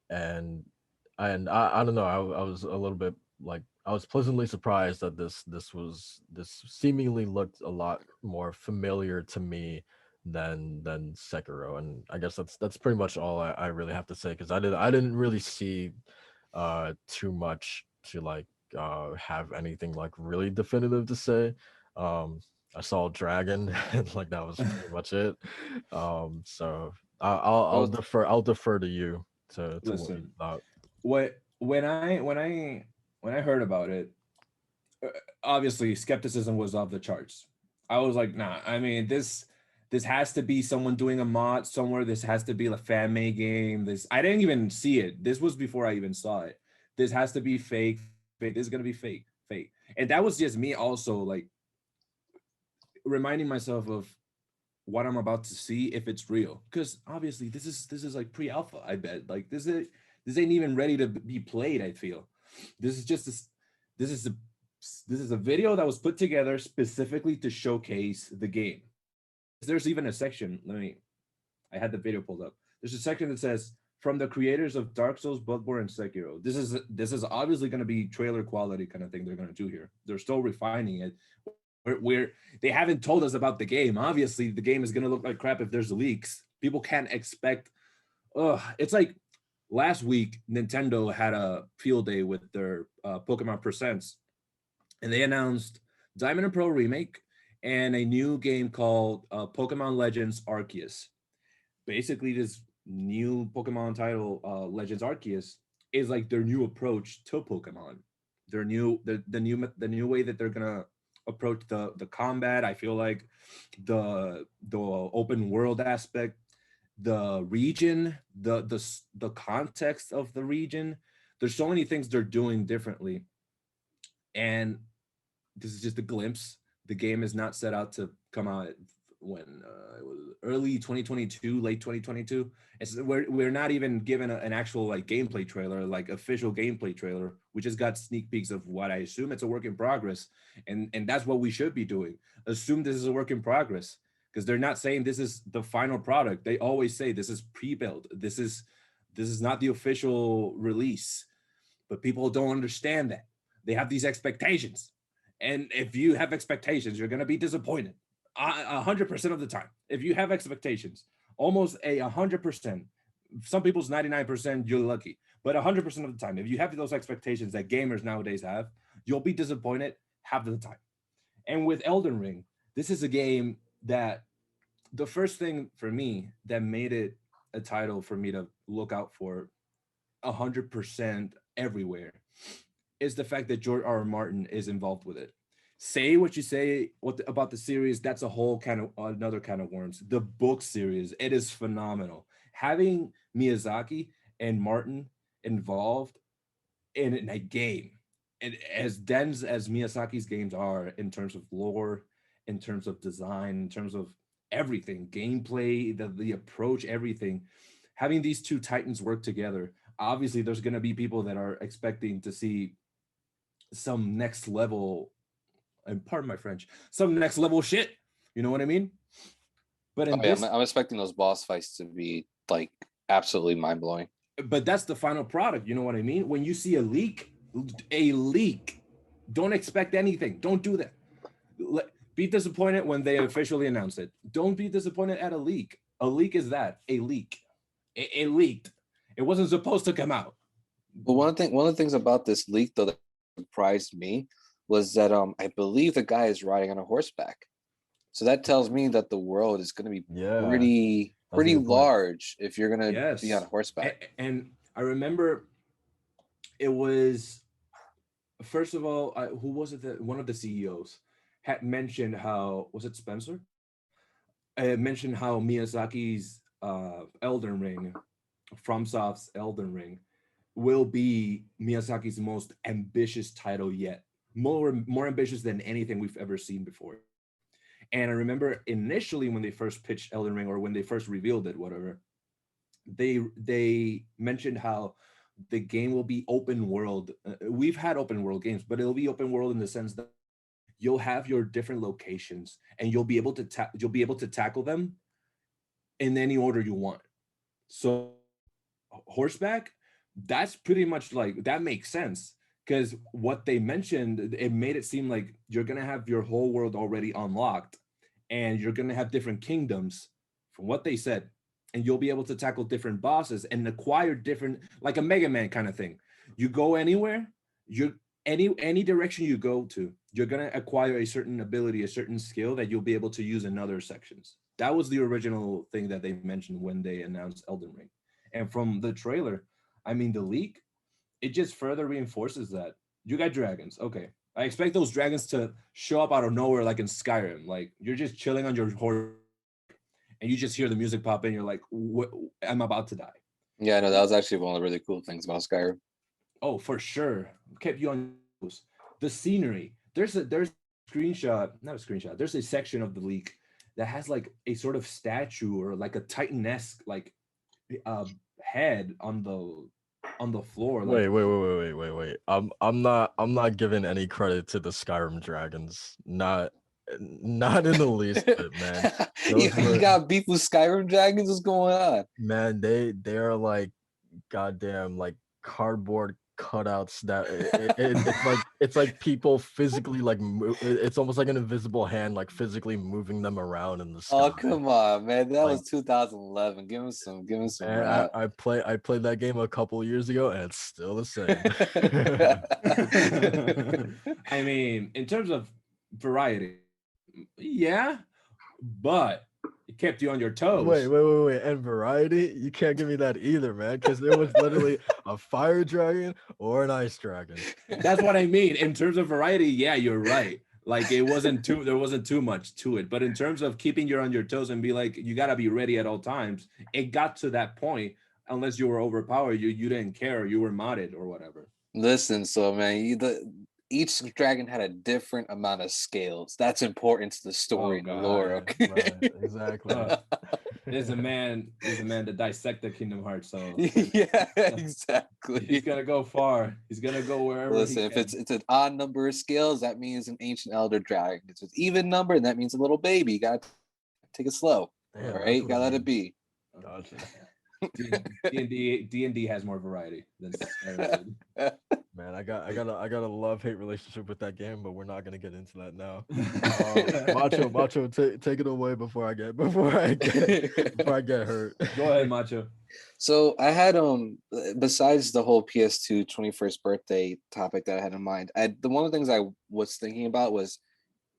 and I don't know, I was a little bit like I was pleasantly surprised that this seemingly looked a lot more familiar to me than Sekiro, and I guess that's pretty much all I really have to say, because I didn't really see too much to like have anything like really definitive to say. um I saw a dragon and like that was pretty much it. So Well, I'll defer to you to what you listen, thought. when I heard about it, uh, obviously skepticism was off the charts. I was like, nah. I mean, this has to be someone doing a mod somewhere. This has to be a fan made game. This I didn't even see it. This was before I even saw it. This has to be fake. Fake. This is gonna be fake. Fake. And that was just me also like reminding myself of what I'm about to see if it's real. Because obviously this is like pre-alpha. I bet like this ain't even ready to be played. I feel this is just this this is a this is a video that was put together specifically to showcase the game. There's even a section. I had the video pulled up. There's a section that says from the creators of Dark Souls, Bloodborne, and Sekiro. This is obviously going to be trailer quality kind of thing they're going to do here. They're still refining it. Where they haven't told us about the game. Obviously, the game is going to look like crap if there's leaks. People can't expect. It's like last week, Nintendo had a field day with their Pokemon Presents, and they announced Diamond and Pearl Remake and a new game called Pokemon Legends Arceus. Basically, this new Pokemon title, Legends Arceus, is like their new approach to Pokemon. Their new the new way that they're gonna approach the combat. I feel like the open world aspect, the region, the context of the region. There's so many things they're doing differently, and this is just a glimpse. The game is not set out to come out when it was early 2022, late 2022. We're not even given an actual like gameplay trailer, like official gameplay trailer. We just got sneak peeks of what I assume it's a work in progress, and that's what we should be doing. Assume this is a work in progress, because they're not saying this is the final product. They always say this is pre-built. This is not the official release, but people don't understand that. They have these expectations, and if you have expectations, you're gonna be disappointed. 100% of the time, if you have expectations, almost 100%. Some people's 99%, you're lucky, but 100% of the time, if you have those expectations that gamers nowadays have, you'll be disappointed half of the time. And with Elden Ring, this is a game that the first thing for me that made it a title for me to look out for 100% everywhere is the fact that George R. R. Martin is involved with it. Say what you say about the series, that's a whole kind of another kind of worms. The book series, it is phenomenal. Having Miyazaki and Martin involved in a game, and as dense as Miyazaki's games are in terms of lore, in terms of design, in terms of everything, gameplay, the approach, everything, having these two titans work together, obviously there's going to be people that are expecting to see some next level, and pardon my French, some next level shit. You know what I mean? But in this, I'm expecting those boss fights to be like absolutely mind blowing. But that's the final product. You know what I mean? When you see a leak, don't expect anything. Don't do that. Be disappointed when they officially announce it. Don't be disappointed at a leak. A leak is that, a leak. It leaked. It wasn't supposed to come out. But one of the things about this leak though that surprised me was that I believe the guy is riding on a horseback. So that tells me that the world is going to be pretty large if you're going to be on horseback. And I remember it was, first of all, who was it that one of the CEOs had mentioned how, was it Spencer? Mentioned how Miyazaki's Elden Ring, FromSoft's Elden Ring, will be Miyazaki's most ambitious title yet. More ambitious than anything we've ever seen before. And I remember initially when they first pitched Elden Ring, or when they first revealed it, whatever, they mentioned how the game will be open world. We've had open world games, but it'll be open world in the sense that you'll have your different locations, and you'll be able to tackle them in any order you want. So horseback, that's pretty much like, that makes sense. Because what they mentioned, it made it seem like you're going to have your whole world already unlocked, and you're going to have different kingdoms from what they said, and you'll be able to tackle different bosses and acquire different, like a Mega Man kind of thing. You go anywhere, any direction you go to, you're going to acquire a certain ability, a certain skill that you'll be able to use in other sections. That was the original thing that they mentioned when they announced Elden Ring. And from the trailer, I mean, the leak, it just further reinforces that. You got dragons. Okay. I expect those dragons to show up out of nowhere, like in Skyrim. Like, you're just chilling on your horse and you just hear the music pop in. You're like, I'm about to die. Yeah, no, that was actually one of the really cool things about Skyrim. Oh, for sure. Kept you on the scenery. There's a screenshot, not a screenshot. There's a section of the leak that has like a sort of statue or like a Titan-esque like head on the floor. Like, wait. I'm not giving any credit to the Skyrim dragons. Not in the least bit, man. You got beef with Skyrim dragons? What's going on? Man, they're like goddamn like cardboard cutouts that it's like people physically like it's almost like an invisible hand like physically moving them around in the sky. Oh, come on, man. That Like, was 2011. Give him some and rap. I played that game a couple years ago and it's still the same. I mean, in terms of variety, yeah, but it kept you on your toes. Wait. And variety? You can't give me that either, man, because there was literally a fire dragon or an ice dragon. That's what I mean. In terms of variety, yeah, you're right. Like there wasn't too much to it. But in terms of keeping you on your toes and be like, you gotta be ready at all times, it got to that point, unless you were overpowered, you didn't care, you were modded or whatever. Listen, so man, each dragon had a different amount of scales. That's important to the story and the lore. Okay? Right, exactly. There's a man to dissect the Kingdom Hearts. So yeah, exactly. He's gonna go far. He's gonna go wherever. Listen, if it's an odd number of scales, that means an ancient elder dragon. If it's an even number, that means a little baby. You gotta take it slow. All right, you gotta let it be. Gotcha. D&D has more variety than Man, I got a love-hate relationship with that game, but we're not gonna get into that now. Macho, take it away before I get hurt. Go ahead, Macho. So I had besides the whole PS2 21st birthday topic that I had in mind, one of the things I was thinking about was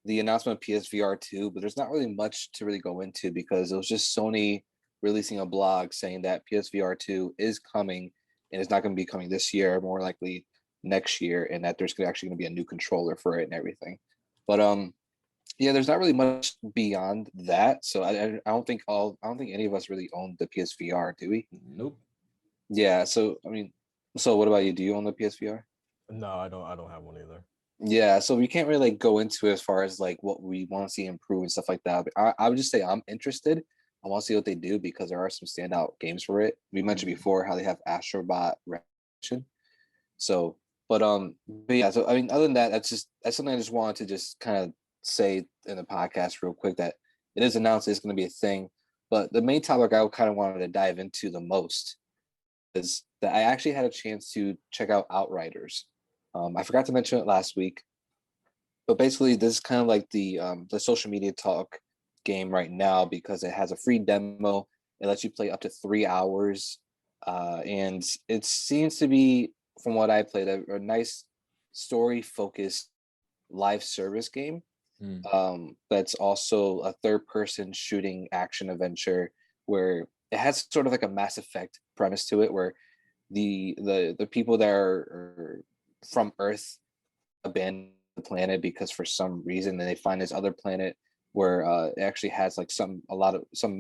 the announcement of PSVR 2, but there's not really much to really go into because it was just Sony releasing a blog saying that PSVR 2 is coming and it's not going to be coming this year, more likely next year, and that there's actually going to be a new controller for it and everything. But yeah, there's not really much beyond that. So I don't think any of us really own the PSVR, do we? Nope. Yeah. So I mean, so what about you? Do you own the PSVR? No, I don't have one either. Yeah. So we can't really like go into it as far as like what we want to see improve and stuff like that. But I would just say I'm interested. I want to see what they do because there are some standout games for it. We mentioned before how they have Astrobot Revolution. So, but yeah. So I mean, other than that, that's something I just wanted to just kind of say in the podcast real quick that it is announced it's going to be a thing. But the main topic I kind of wanted to dive into the most is that I actually had a chance to check out Outriders. I forgot to mention it last week, but basically this is kind of like the social media talk game right now because it has a free demo. It lets you play up to 3 hours, and it seems to be, from what I played, a nice story-focused live service game. That's also a third-person shooting action adventure where it has sort of like a Mass Effect premise to it, where the people that are from Earth abandon the planet because for some reason then they find this other planet where it actually has like some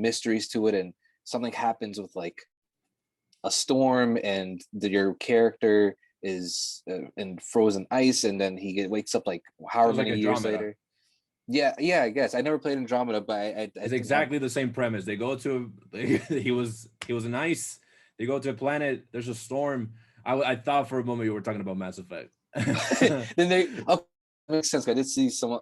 mysteries to it, and something happens with like a storm, and your character is in frozen ice, and then he wakes up like however many years later. Yeah, I guess I never played Andromeda, but it's exactly the same premise. They go to he was in ice. They go to a planet. There's a storm. I thought for a moment you were talking about Mass Effect. Then they makes sense. I did see someone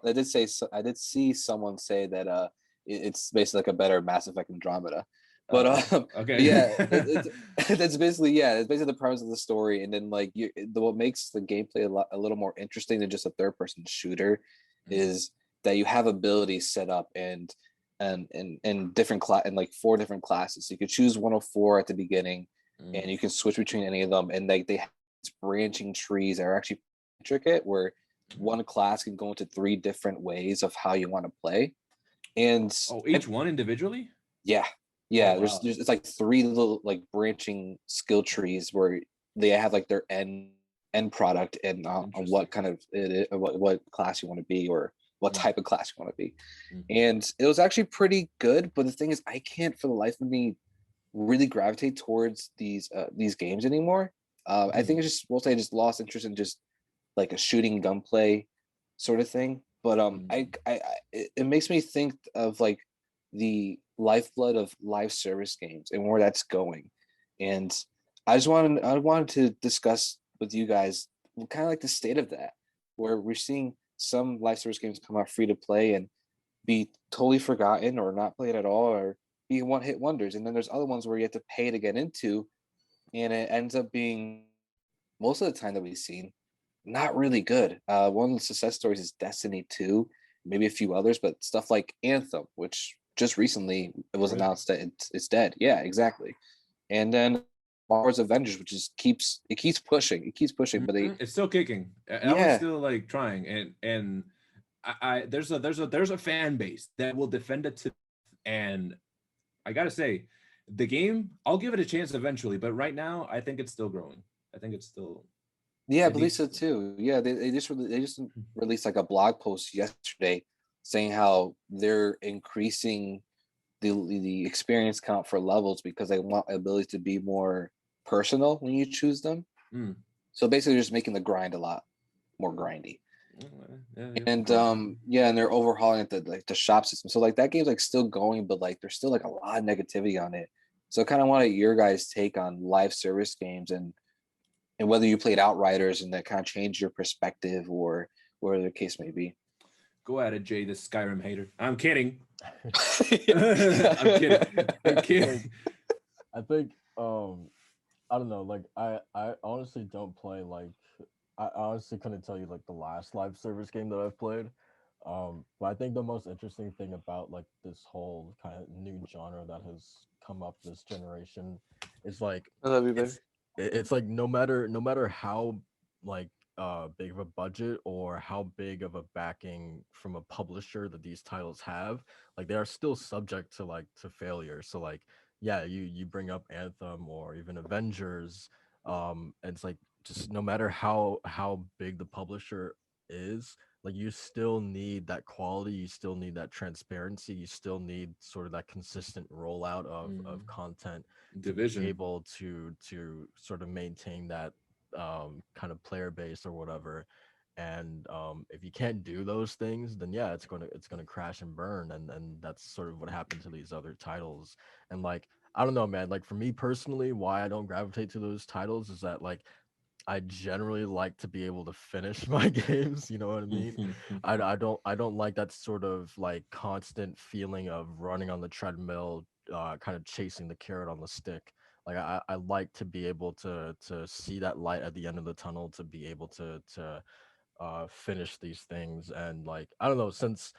say that it's basically like a better Mass Effect Andromeda. But okay, yeah, that's basically it's basically the premise of the story, and then like what makes the gameplay a little more interesting than just a third person shooter is that you have abilities set up and different and like 4 different classes. So you could choose 1 of 4 at the beginning, and you can switch between any of them. And like they have branching trees that are actually intricate, where one class can go into 3 different ways of how you want to play. And each one individually? Yeah. Oh, wow. There's it's like 3 little like branching skill trees where they have like their end product and on what kind of what class you want to be, or what type of class you want to be. And it was actually pretty good, but the thing is I can't for the life of me really gravitate towards these games anymore. I think it's just mostly I just lost interest in just like a shooting gunplay sort of thing. But it makes me think of like the lifeblood of live service games and where that's going. And I wanted to discuss with you guys kind of like the state of that, where we're seeing some live service games come out free to play and be totally forgotten or not played at all, or be one-hit wonders. And then there's other ones where you have to pay to get into, and it ends up being most of the time that we've seen, not really good. One of the success stories is Destiny 2, maybe a few others, but stuff like Anthem, which just recently it was announced that it's dead. Yeah, exactly. And then Marvel's Avengers, which keeps pushing, but it's still kicking. That one's still like trying, and I there's a fan base that will defend it to, and I gotta say, the game, I'll give it a chance eventually, but right now I think it's still growing. I think it's still. Yeah, I believe so too. Yeah, they just released like a blog post yesterday saying how they're increasing the experience count for levels because they want the ability to be more personal when you choose them. So basically, just making the grind a lot more grindy. And and they're overhauling the shop system. So like that game's like still going, but like there's still like a lot of negativity on it. So I kind of wanted your guys' take on live service games and whether you played Outriders and that kind of changed your perspective or whatever the case may be. Go at it, Jay, this Skyrim hater. I'm kidding. I'm kidding. I think I don't know, like I honestly don't play like I honestly couldn't tell you like the last live service game that I've played. But I think the most interesting thing about like this whole kind of new genre that has come up this generation is like I love you, baby. It's like no matter how like big of a budget or how big of a backing from a publisher that these titles have, like they are still subject to like to failure. So like yeah, you bring up Anthem or even Avengers, and it's like just no matter how big the publisher is, like you still need that quality, you still need that transparency, you still need sort of that consistent rollout of content Division. to be able to sort of maintain that kind of player base or whatever. And if you can't do those things, then yeah, it's gonna crash and burn, and that's sort of what happened to these other titles. And like I don't know, man, like for me personally, why I don't gravitate to those titles is that like I generally like to be able to finish my games, you know what I mean? I don't like that sort of like constant feeling of running on the treadmill, kind of chasing the carrot on the stick. Like I like to be able to see that light at the end of the tunnel, to be able to finish these things. And like I don't know, since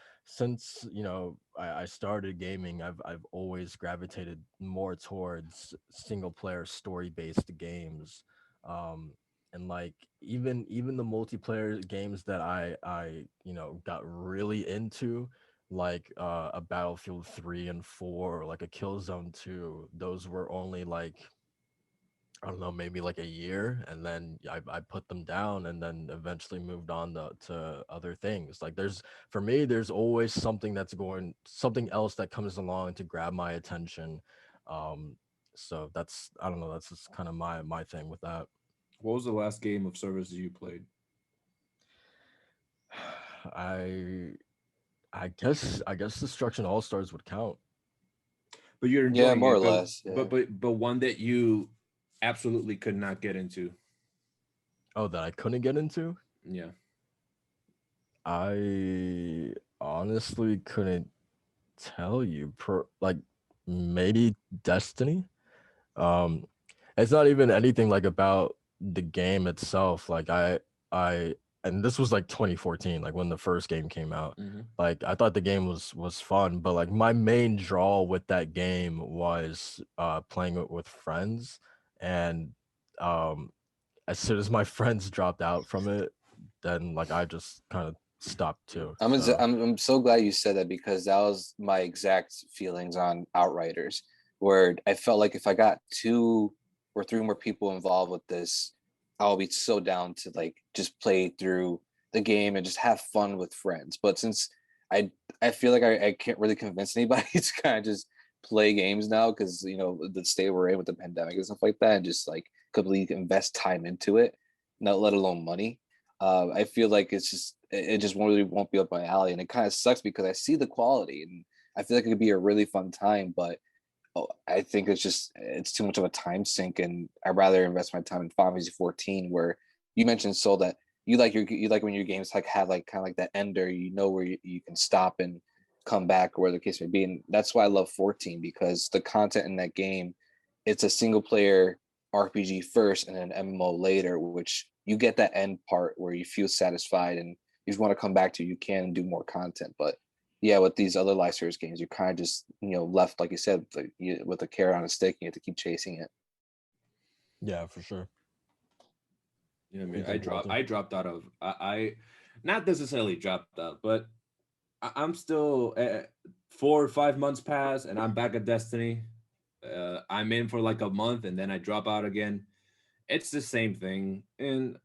you know I started gaming, I've always gravitated more towards single player story based games. um and like even the multiplayer games that I you know got really into, like a Battlefield 3 and 4, or like a Killzone 2, those were only like I don't know, maybe like a year, and then I put them down, and then eventually moved on to other things. Like for me, there's always something else that comes along to grab my attention. So that's I don't know, that's just kind of my thing with that. What was the last game of service you played? I I guess Destruction All Stars would count. But you're enjoying more it, or less. Yeah. But one that you absolutely could not get into. Oh, that I couldn't get into? Yeah. I honestly couldn't tell you. Like maybe Destiny. Um, it's not even anything like about the game itself. Like I and this was like 2014, like when the first game came out. Like I thought the game was fun, but like my main draw with that game was playing it with friends. And um as soon as my friends dropped out from it, then like I just kind of stopped too. So. I'm so glad you said that because that was my exact feelings on Outriders, where I felt like if I got 2 or 3 more people involved with this, I'll be so down to like just play through the game and just have fun with friends. But since I feel like I can't really convince anybody to kind of just play games now because you know the state we're in with the pandemic and stuff like that, and just like completely invest time into it, not let alone money. I feel like it just really won't be up my alley, and it kind of sucks because I see the quality and I feel like it could be a really fun time, but I think it's too much of a time sink, and I'd rather invest my time in Final Fantasy 14, where you mentioned Soul that you like when your games like have like kind of like that ender, you know, where you can stop and come back or where the case may be, and that's why I love 14 because the content in that game, it's a single player RPG first and then MMO later, which you get that end part where you feel satisfied and you just want to come back to, you can do more content. But yeah, with these other live service games, you're kind of just, left, like you said, with a carrot on a stick, you have to keep chasing it. Yeah, for sure. Yeah, I mean, I dropped out of I not necessarily dropped out, but I'm still 4 or 5 months pass and I'm back at Destiny. I'm in for like a month and then I drop out again. It's the same thing, and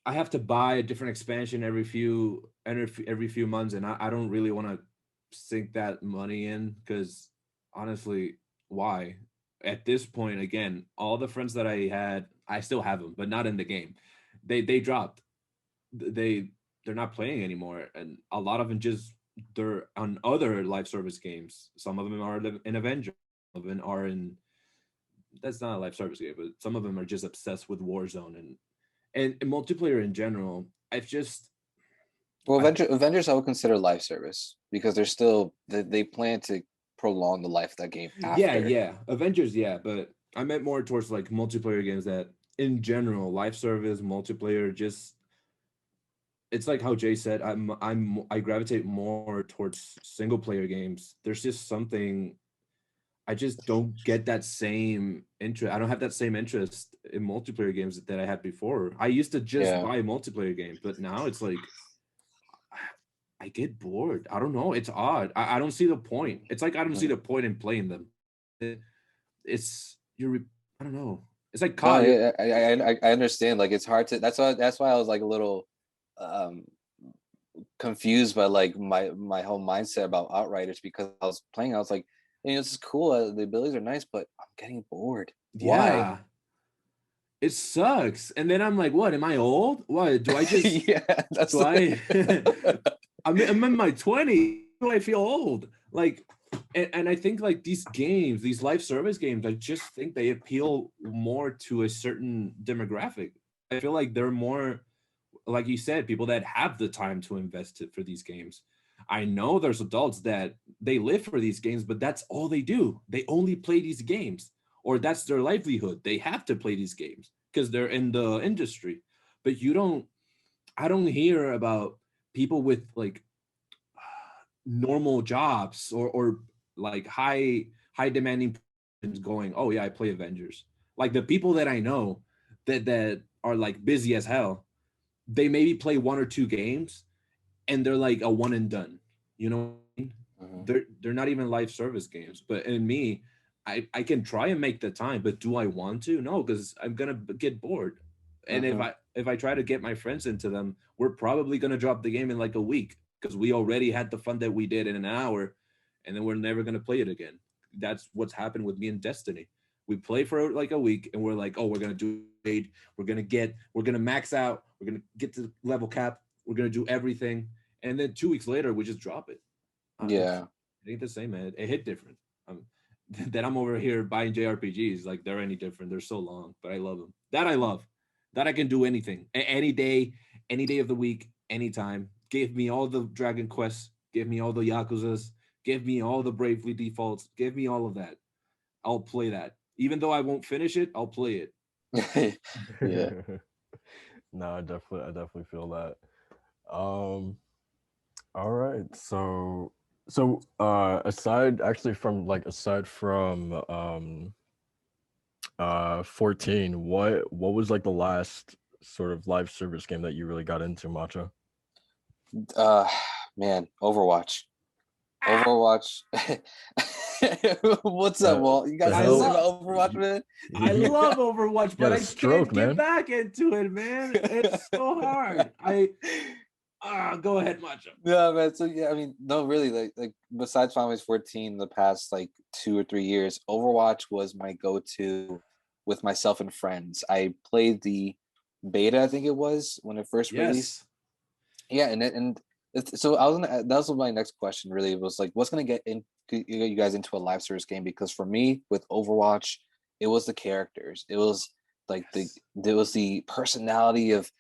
I have to buy a different expansion every few months, and I don't really want to sink that money in because honestly, why? At this point, again, all the friends that I had, I still have them, but not in the game. They dropped. They're not playing anymore, and a lot of them they're on other live service games. Some of them are in Avengers, some of them are in, that's not a live service game, but some of them are just obsessed with Warzone and multiplayer in general. I've just Avengers I would consider live service because they're still they plan to prolong the life of that game after. Yeah, Avengers, yeah, but I meant more towards like multiplayer games that in general, live service, multiplayer, just it's like how Jay said, I gravitate more towards single player games. There's just something I just don't get that same interest. I don't have that same interest in multiplayer games that I had before. I used to just buy multiplayer games, but now it's like I get bored. I don't know. It's odd. I don't see the point. It's like I don't see the point in playing them. I don't know. It's like COD. No, I understand. Like it's hard to. That's why I was like a little confused by like my whole mindset about Outriders because I was playing. I was like, this is cool. The abilities are nice, but I'm getting bored. Why? Yeah. It sucks. And then I'm like, what? Am I old? What? Do I just yeah, that's I'm in my 20s. Do I feel old? Like, and I think like these games, these live service games, I just think they appeal more to a certain demographic. I feel like they're more, like you said, people that have the time to invest it for these games. I know there's adults that they live for these games, but that's all they do. They only play these games, or that's their livelihood. They have to play these games because they're in the industry. But I don't hear about people with like normal jobs or like high demanding going, oh yeah, I play Avengers. Like the people that I know that are like busy as hell, they maybe play 1 or 2 games and they're like a one and done. You know what I mean? Mm-hmm. They're not even live service games. But in me, I can try and make the time, but do I want to? No, because I'm gonna get bored. And if I try to get my friends into them, we're probably gonna drop the game in like a week because we already had the fun that we did in an hour, and then we're never gonna play it again. That's what's happened with me in Destiny. We play for like a week, and we're like, oh, we're gonna do raid, we're gonna max out, we're gonna get to level cap, we're gonna do everything, and then 2 weeks later, we just drop it. Yeah, it ain't the same, man. It hit different. That I'm over here buying JRPGs, like they're any different. They're so long, but I love them. That I love. That I can do anything, any day of the week, anytime. Give me all the Dragon Quests. Give me all the Yakuzas. Give me all the Bravely Defaults. Give me all of that. I'll play that. Even though I won't finish it, I'll play it. Yeah. No, I definitely feel that. All right. So aside from 14, what was like the last sort of live service game that you really got into, Macho? Man, Overwatch. What's up, Walt? You guys love Overwatch, man? I love Overwatch, but I can't get back into it, man. It's so hard. Go ahead, Macho. Yeah, man. So yeah, I mean, no, really, like besides Final Fantasy 14, the past like 2 or 3 years, Overwatch was my go-to with myself and friends. I played the beta, I think it was, when it first released. Yeah, so that was my next question. Really, it was like, what's gonna get you guys into a live service game? Because for me, with Overwatch, it was the characters. It was like there was the personality of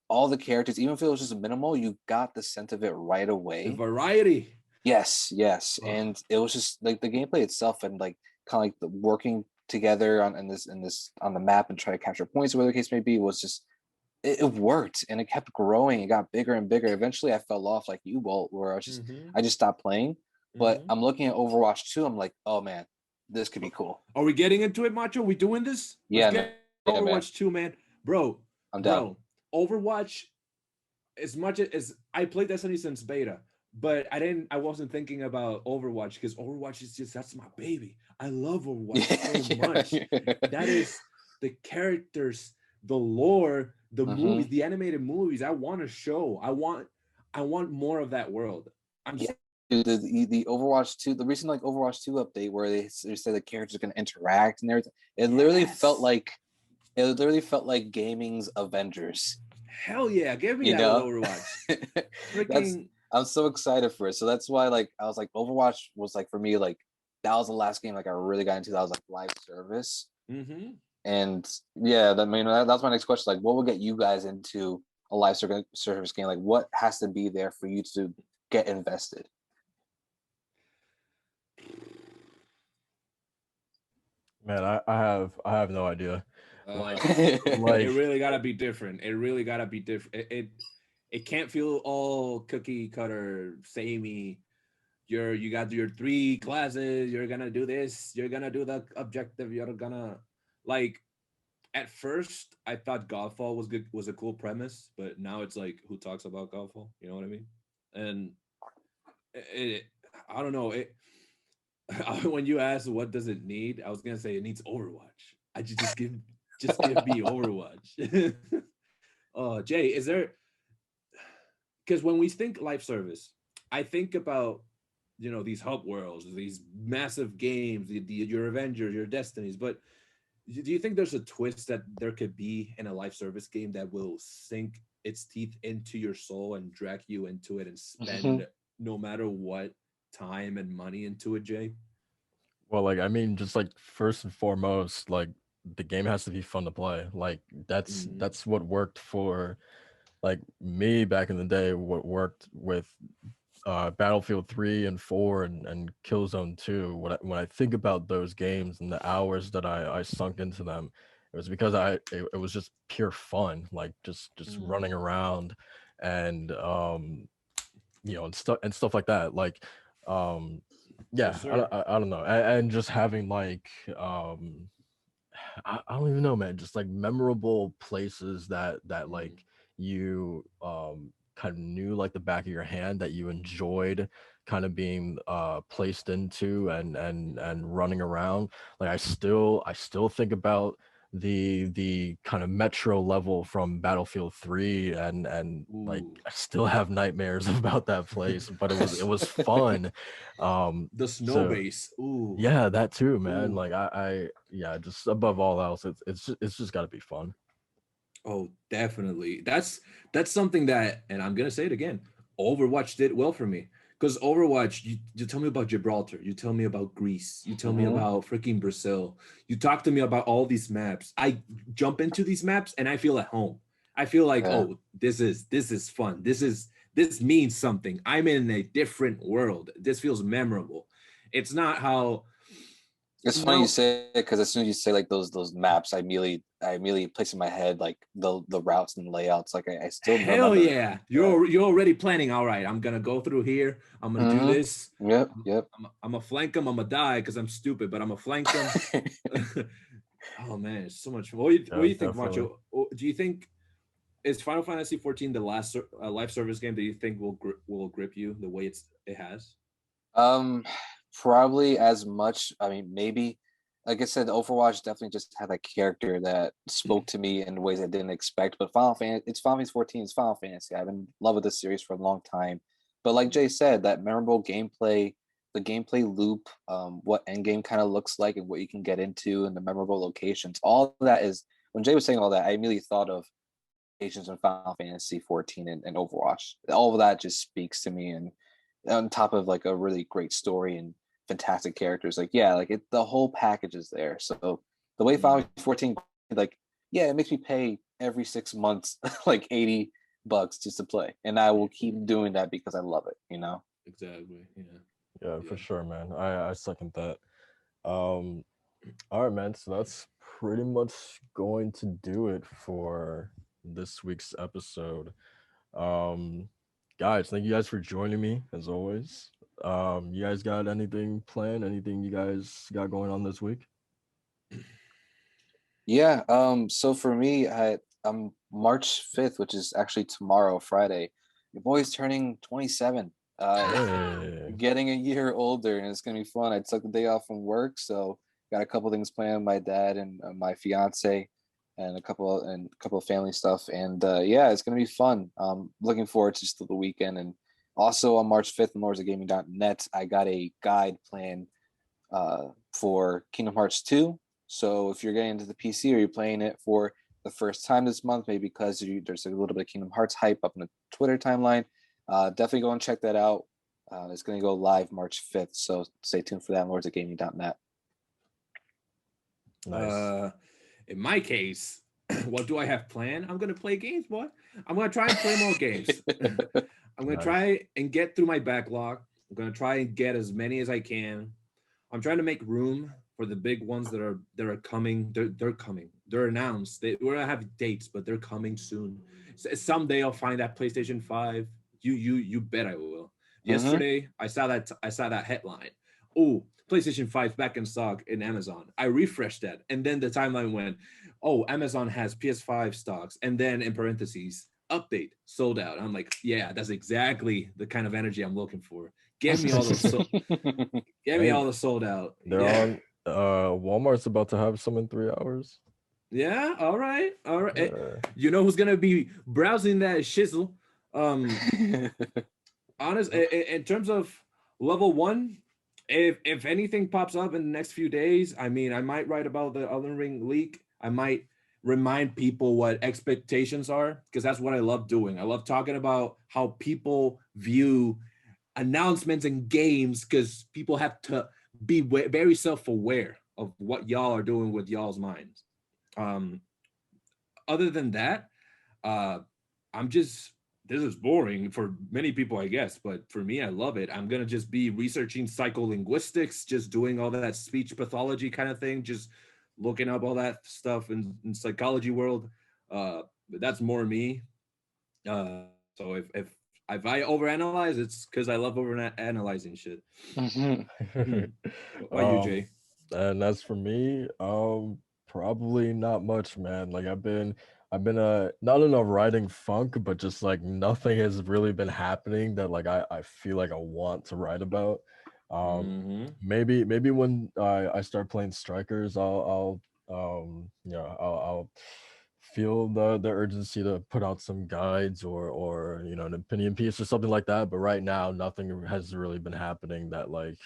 all the characters. Even if it was just minimal, you got the sense of it right away. The variety. Yes, and it was just like the gameplay itself, and like kind of like the working together on on the map and try to capture points, or whatever the case may be, was just it worked, and it kept growing. It got bigger and bigger. Eventually, I fell off like you, Walt, where I just stopped playing. But I'm looking at Overwatch 2. I'm like, oh man, this could be cool. Are we getting into it, Macho? We doing this? Yeah, Let's get Overwatch 2, man. Bro, I'm down. Overwatch, as much as I played Destiny since beta, but I wasn't thinking about Overwatch because Overwatch is that's my baby. I love Overwatch so much. That is the characters, the lore, the movies, the animated movies. I want a show. I want more of that world. The Overwatch 2, the recent Overwatch 2 update where they said the characters are going to interact and everything. It literally felt like gaming's Avengers. Hell yeah, give me that Overwatch. Freaking, I'm so excited for it. So that's why I was like, Overwatch was for me, that was the last game I really got into that was live service. And yeah, that's my next question. What will get you guys into a live service game? What has to be there for you to get invested? Man, I have no idea. It really gotta be different. It really gotta be different. It can't feel all cookie cutter, samey. You got your 3 classes. You're gonna do this. You're gonna do the objective. You're gonna At first, I thought Godfall was a cool premise, but now it's who talks about Godfall? You know what I mean? And I don't know. When you asked what does it need, I was gonna say it needs Overwatch. I just give me Overwatch. Jay, is there? Because when we think live service, I think about these hub worlds, these massive games, your Avengers, your Destinies. But do you think there's a twist that there could be in a live service game that will sink its teeth into your soul and drag you into it and spend no matter what time and money into it, Jay? Well, I mean, just first and foremost, the game has to be fun to play. That's what worked for me back in the day. What worked with Battlefield 3 and 4 and Killzone 2. When I think about those games and the hours that I sunk into them, it was because it was just pure fun, just running around and and stuff like that. Yeah, I don't know, and just having I don't even know, man, just memorable places that you kind of knew the back of your hand, that you enjoyed kind of being placed into and running around. I still think about the kind of metro level from Battlefield 3 and I still have nightmares about that place, but it was fun. The snow base. Ooh. Yeah, that too, man. I just above all else, it's just got to be fun. Oh, definitely. That's something that, and I'm gonna say it again, Overwatch did well for me. Because Overwatch, you tell me about Gibraltar, you tell me about Greece, you tell me about freaking Brazil, you talk to me about all these maps. I jump into these maps and I feel at home. I feel oh, this is fun. This means something. I'm in a different world. This feels memorable. It's not how. It's funny you say it, because as soon as you say those maps, I immediately place in my head the routes and layouts. I still hell yeah. You're already planning. All right, I'm gonna go through here. I'm gonna do this. Yep. I'm gonna flank them. I'm gonna die because I'm stupid, but I'm gonna flank them. Oh man, it's so much. What do you think, Macho? Do you think is Final Fantasy 14 the last live service game that you think will grip you the way it has? Probably as much. I mean, maybe. Like I said, Overwatch definitely just had a character that spoke to me in ways I didn't expect. But it's Final Fantasy 14. It's Final Fantasy. I've been in love with this series for a long time. But like Jay said, that memorable gameplay, the gameplay loop, what endgame kind of looks like, and what you can get into, and the memorable locations. All of that is, when Jay was saying all that, I immediately thought of locations in Final Fantasy 14 and Overwatch. All of that just speaks to me, and on top of a really great story and fantastic characters, the whole package is there. So the way Final 14, it makes me pay every 6 months $80 just to play, and I will keep doing that because I love it. Exactly. Yeah, for sure, man. I second that. All right, man. So that's pretty much going to do it for this week's episode. Um, guys, thank you guys for joining me as always. You guys got anything planned? Anything you guys got going on this week? Yeah. So for me, I'm March 5th, which is actually tomorrow, Friday. Your boy's turning 27. Hey, Getting a year older, and it's gonna be fun. I took the day off from work, so got a couple things planned with my dad and my fiance, and a couple of family stuff. And yeah, it's gonna be fun. Looking forward to just the weekend. And also on March 5th on lordsofgaming.net, I got a guide plan for Kingdom Hearts 2. So if you're getting into the PC or you're playing it for the first time this month, maybe because there's a little bit of Kingdom Hearts hype up in the Twitter timeline, definitely go and check that out. It's going to go live March 5th. So stay tuned for that on lordsofgaming.net. nice. In my case, what do I have planned? I'm gonna play games, boy. I'm gonna try and play more games. I'm gonna Nice. try and get through my backlog. I'm gonna try and get as many as I can. I'm trying to make room for the big ones that are coming. They're coming. They're announced. We're gonna have dates, but they're coming soon. Someday I'll find that PlayStation 5. You bet I will. Yesterday I saw that headline. Oh, PlayStation 5 back in stock in Amazon. I refreshed that, and then the timeline went, oh, Amazon has PS5 stocks, and then in parentheses, update sold out. I'm like, yeah, that's exactly the kind of energy I'm looking for. Get me all those, get me Hey, all the sold out. they're Yeah, on. Walmart's about to have some in 3 hours. yeah. All right, all right. Yeah. You know who's gonna be browsing that shizzle? Um, honest, in terms of level one, if anything pops up in the next few days, I mean, I might write about the Elden Ring leak. I might remind people what expectations are, because that's what I love doing. I love talking about how people view announcements and games, because people have to be very self-aware of what y'all are doing with y'all's minds. Um, Other than that, uh, I'm just, this is boring for many people, I guess, but for me, I love it. I'm gonna just be researching psycholinguistics, just doing all that speech pathology kind of thing, just looking up all that stuff in psychology world. But that's more me. So if I overanalyze, it's because I love over analyzing shit. What about you, um, Jay? and as for me, probably not much, man. Like I've been not in a writing funk, but just like nothing has really been happening that like I feel like I want to write about. Um, Mm-hmm. maybe when I start playing strikers, I'll feel the urgency to put out some guides or an opinion piece or something like that. But right now, nothing has really been happening that like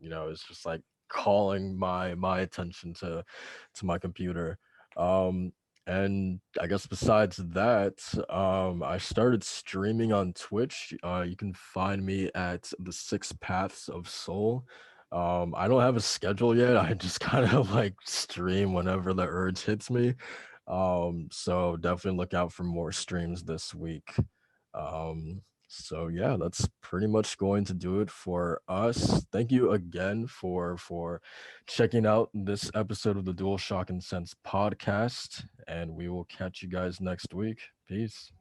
it's just like calling my attention to my computer. um and I guess besides that, I started streaming on Twitch. You can find me at the Six Paths of Soul. I don't have a schedule yet. I just kind of like stream whenever the urge hits me. So definitely look out for more streams this week. So yeah, that's pretty much going to do it for us. Thank you again for checking out this episode of the DualShock and Sense podcast, and we will catch you guys next week. Peace.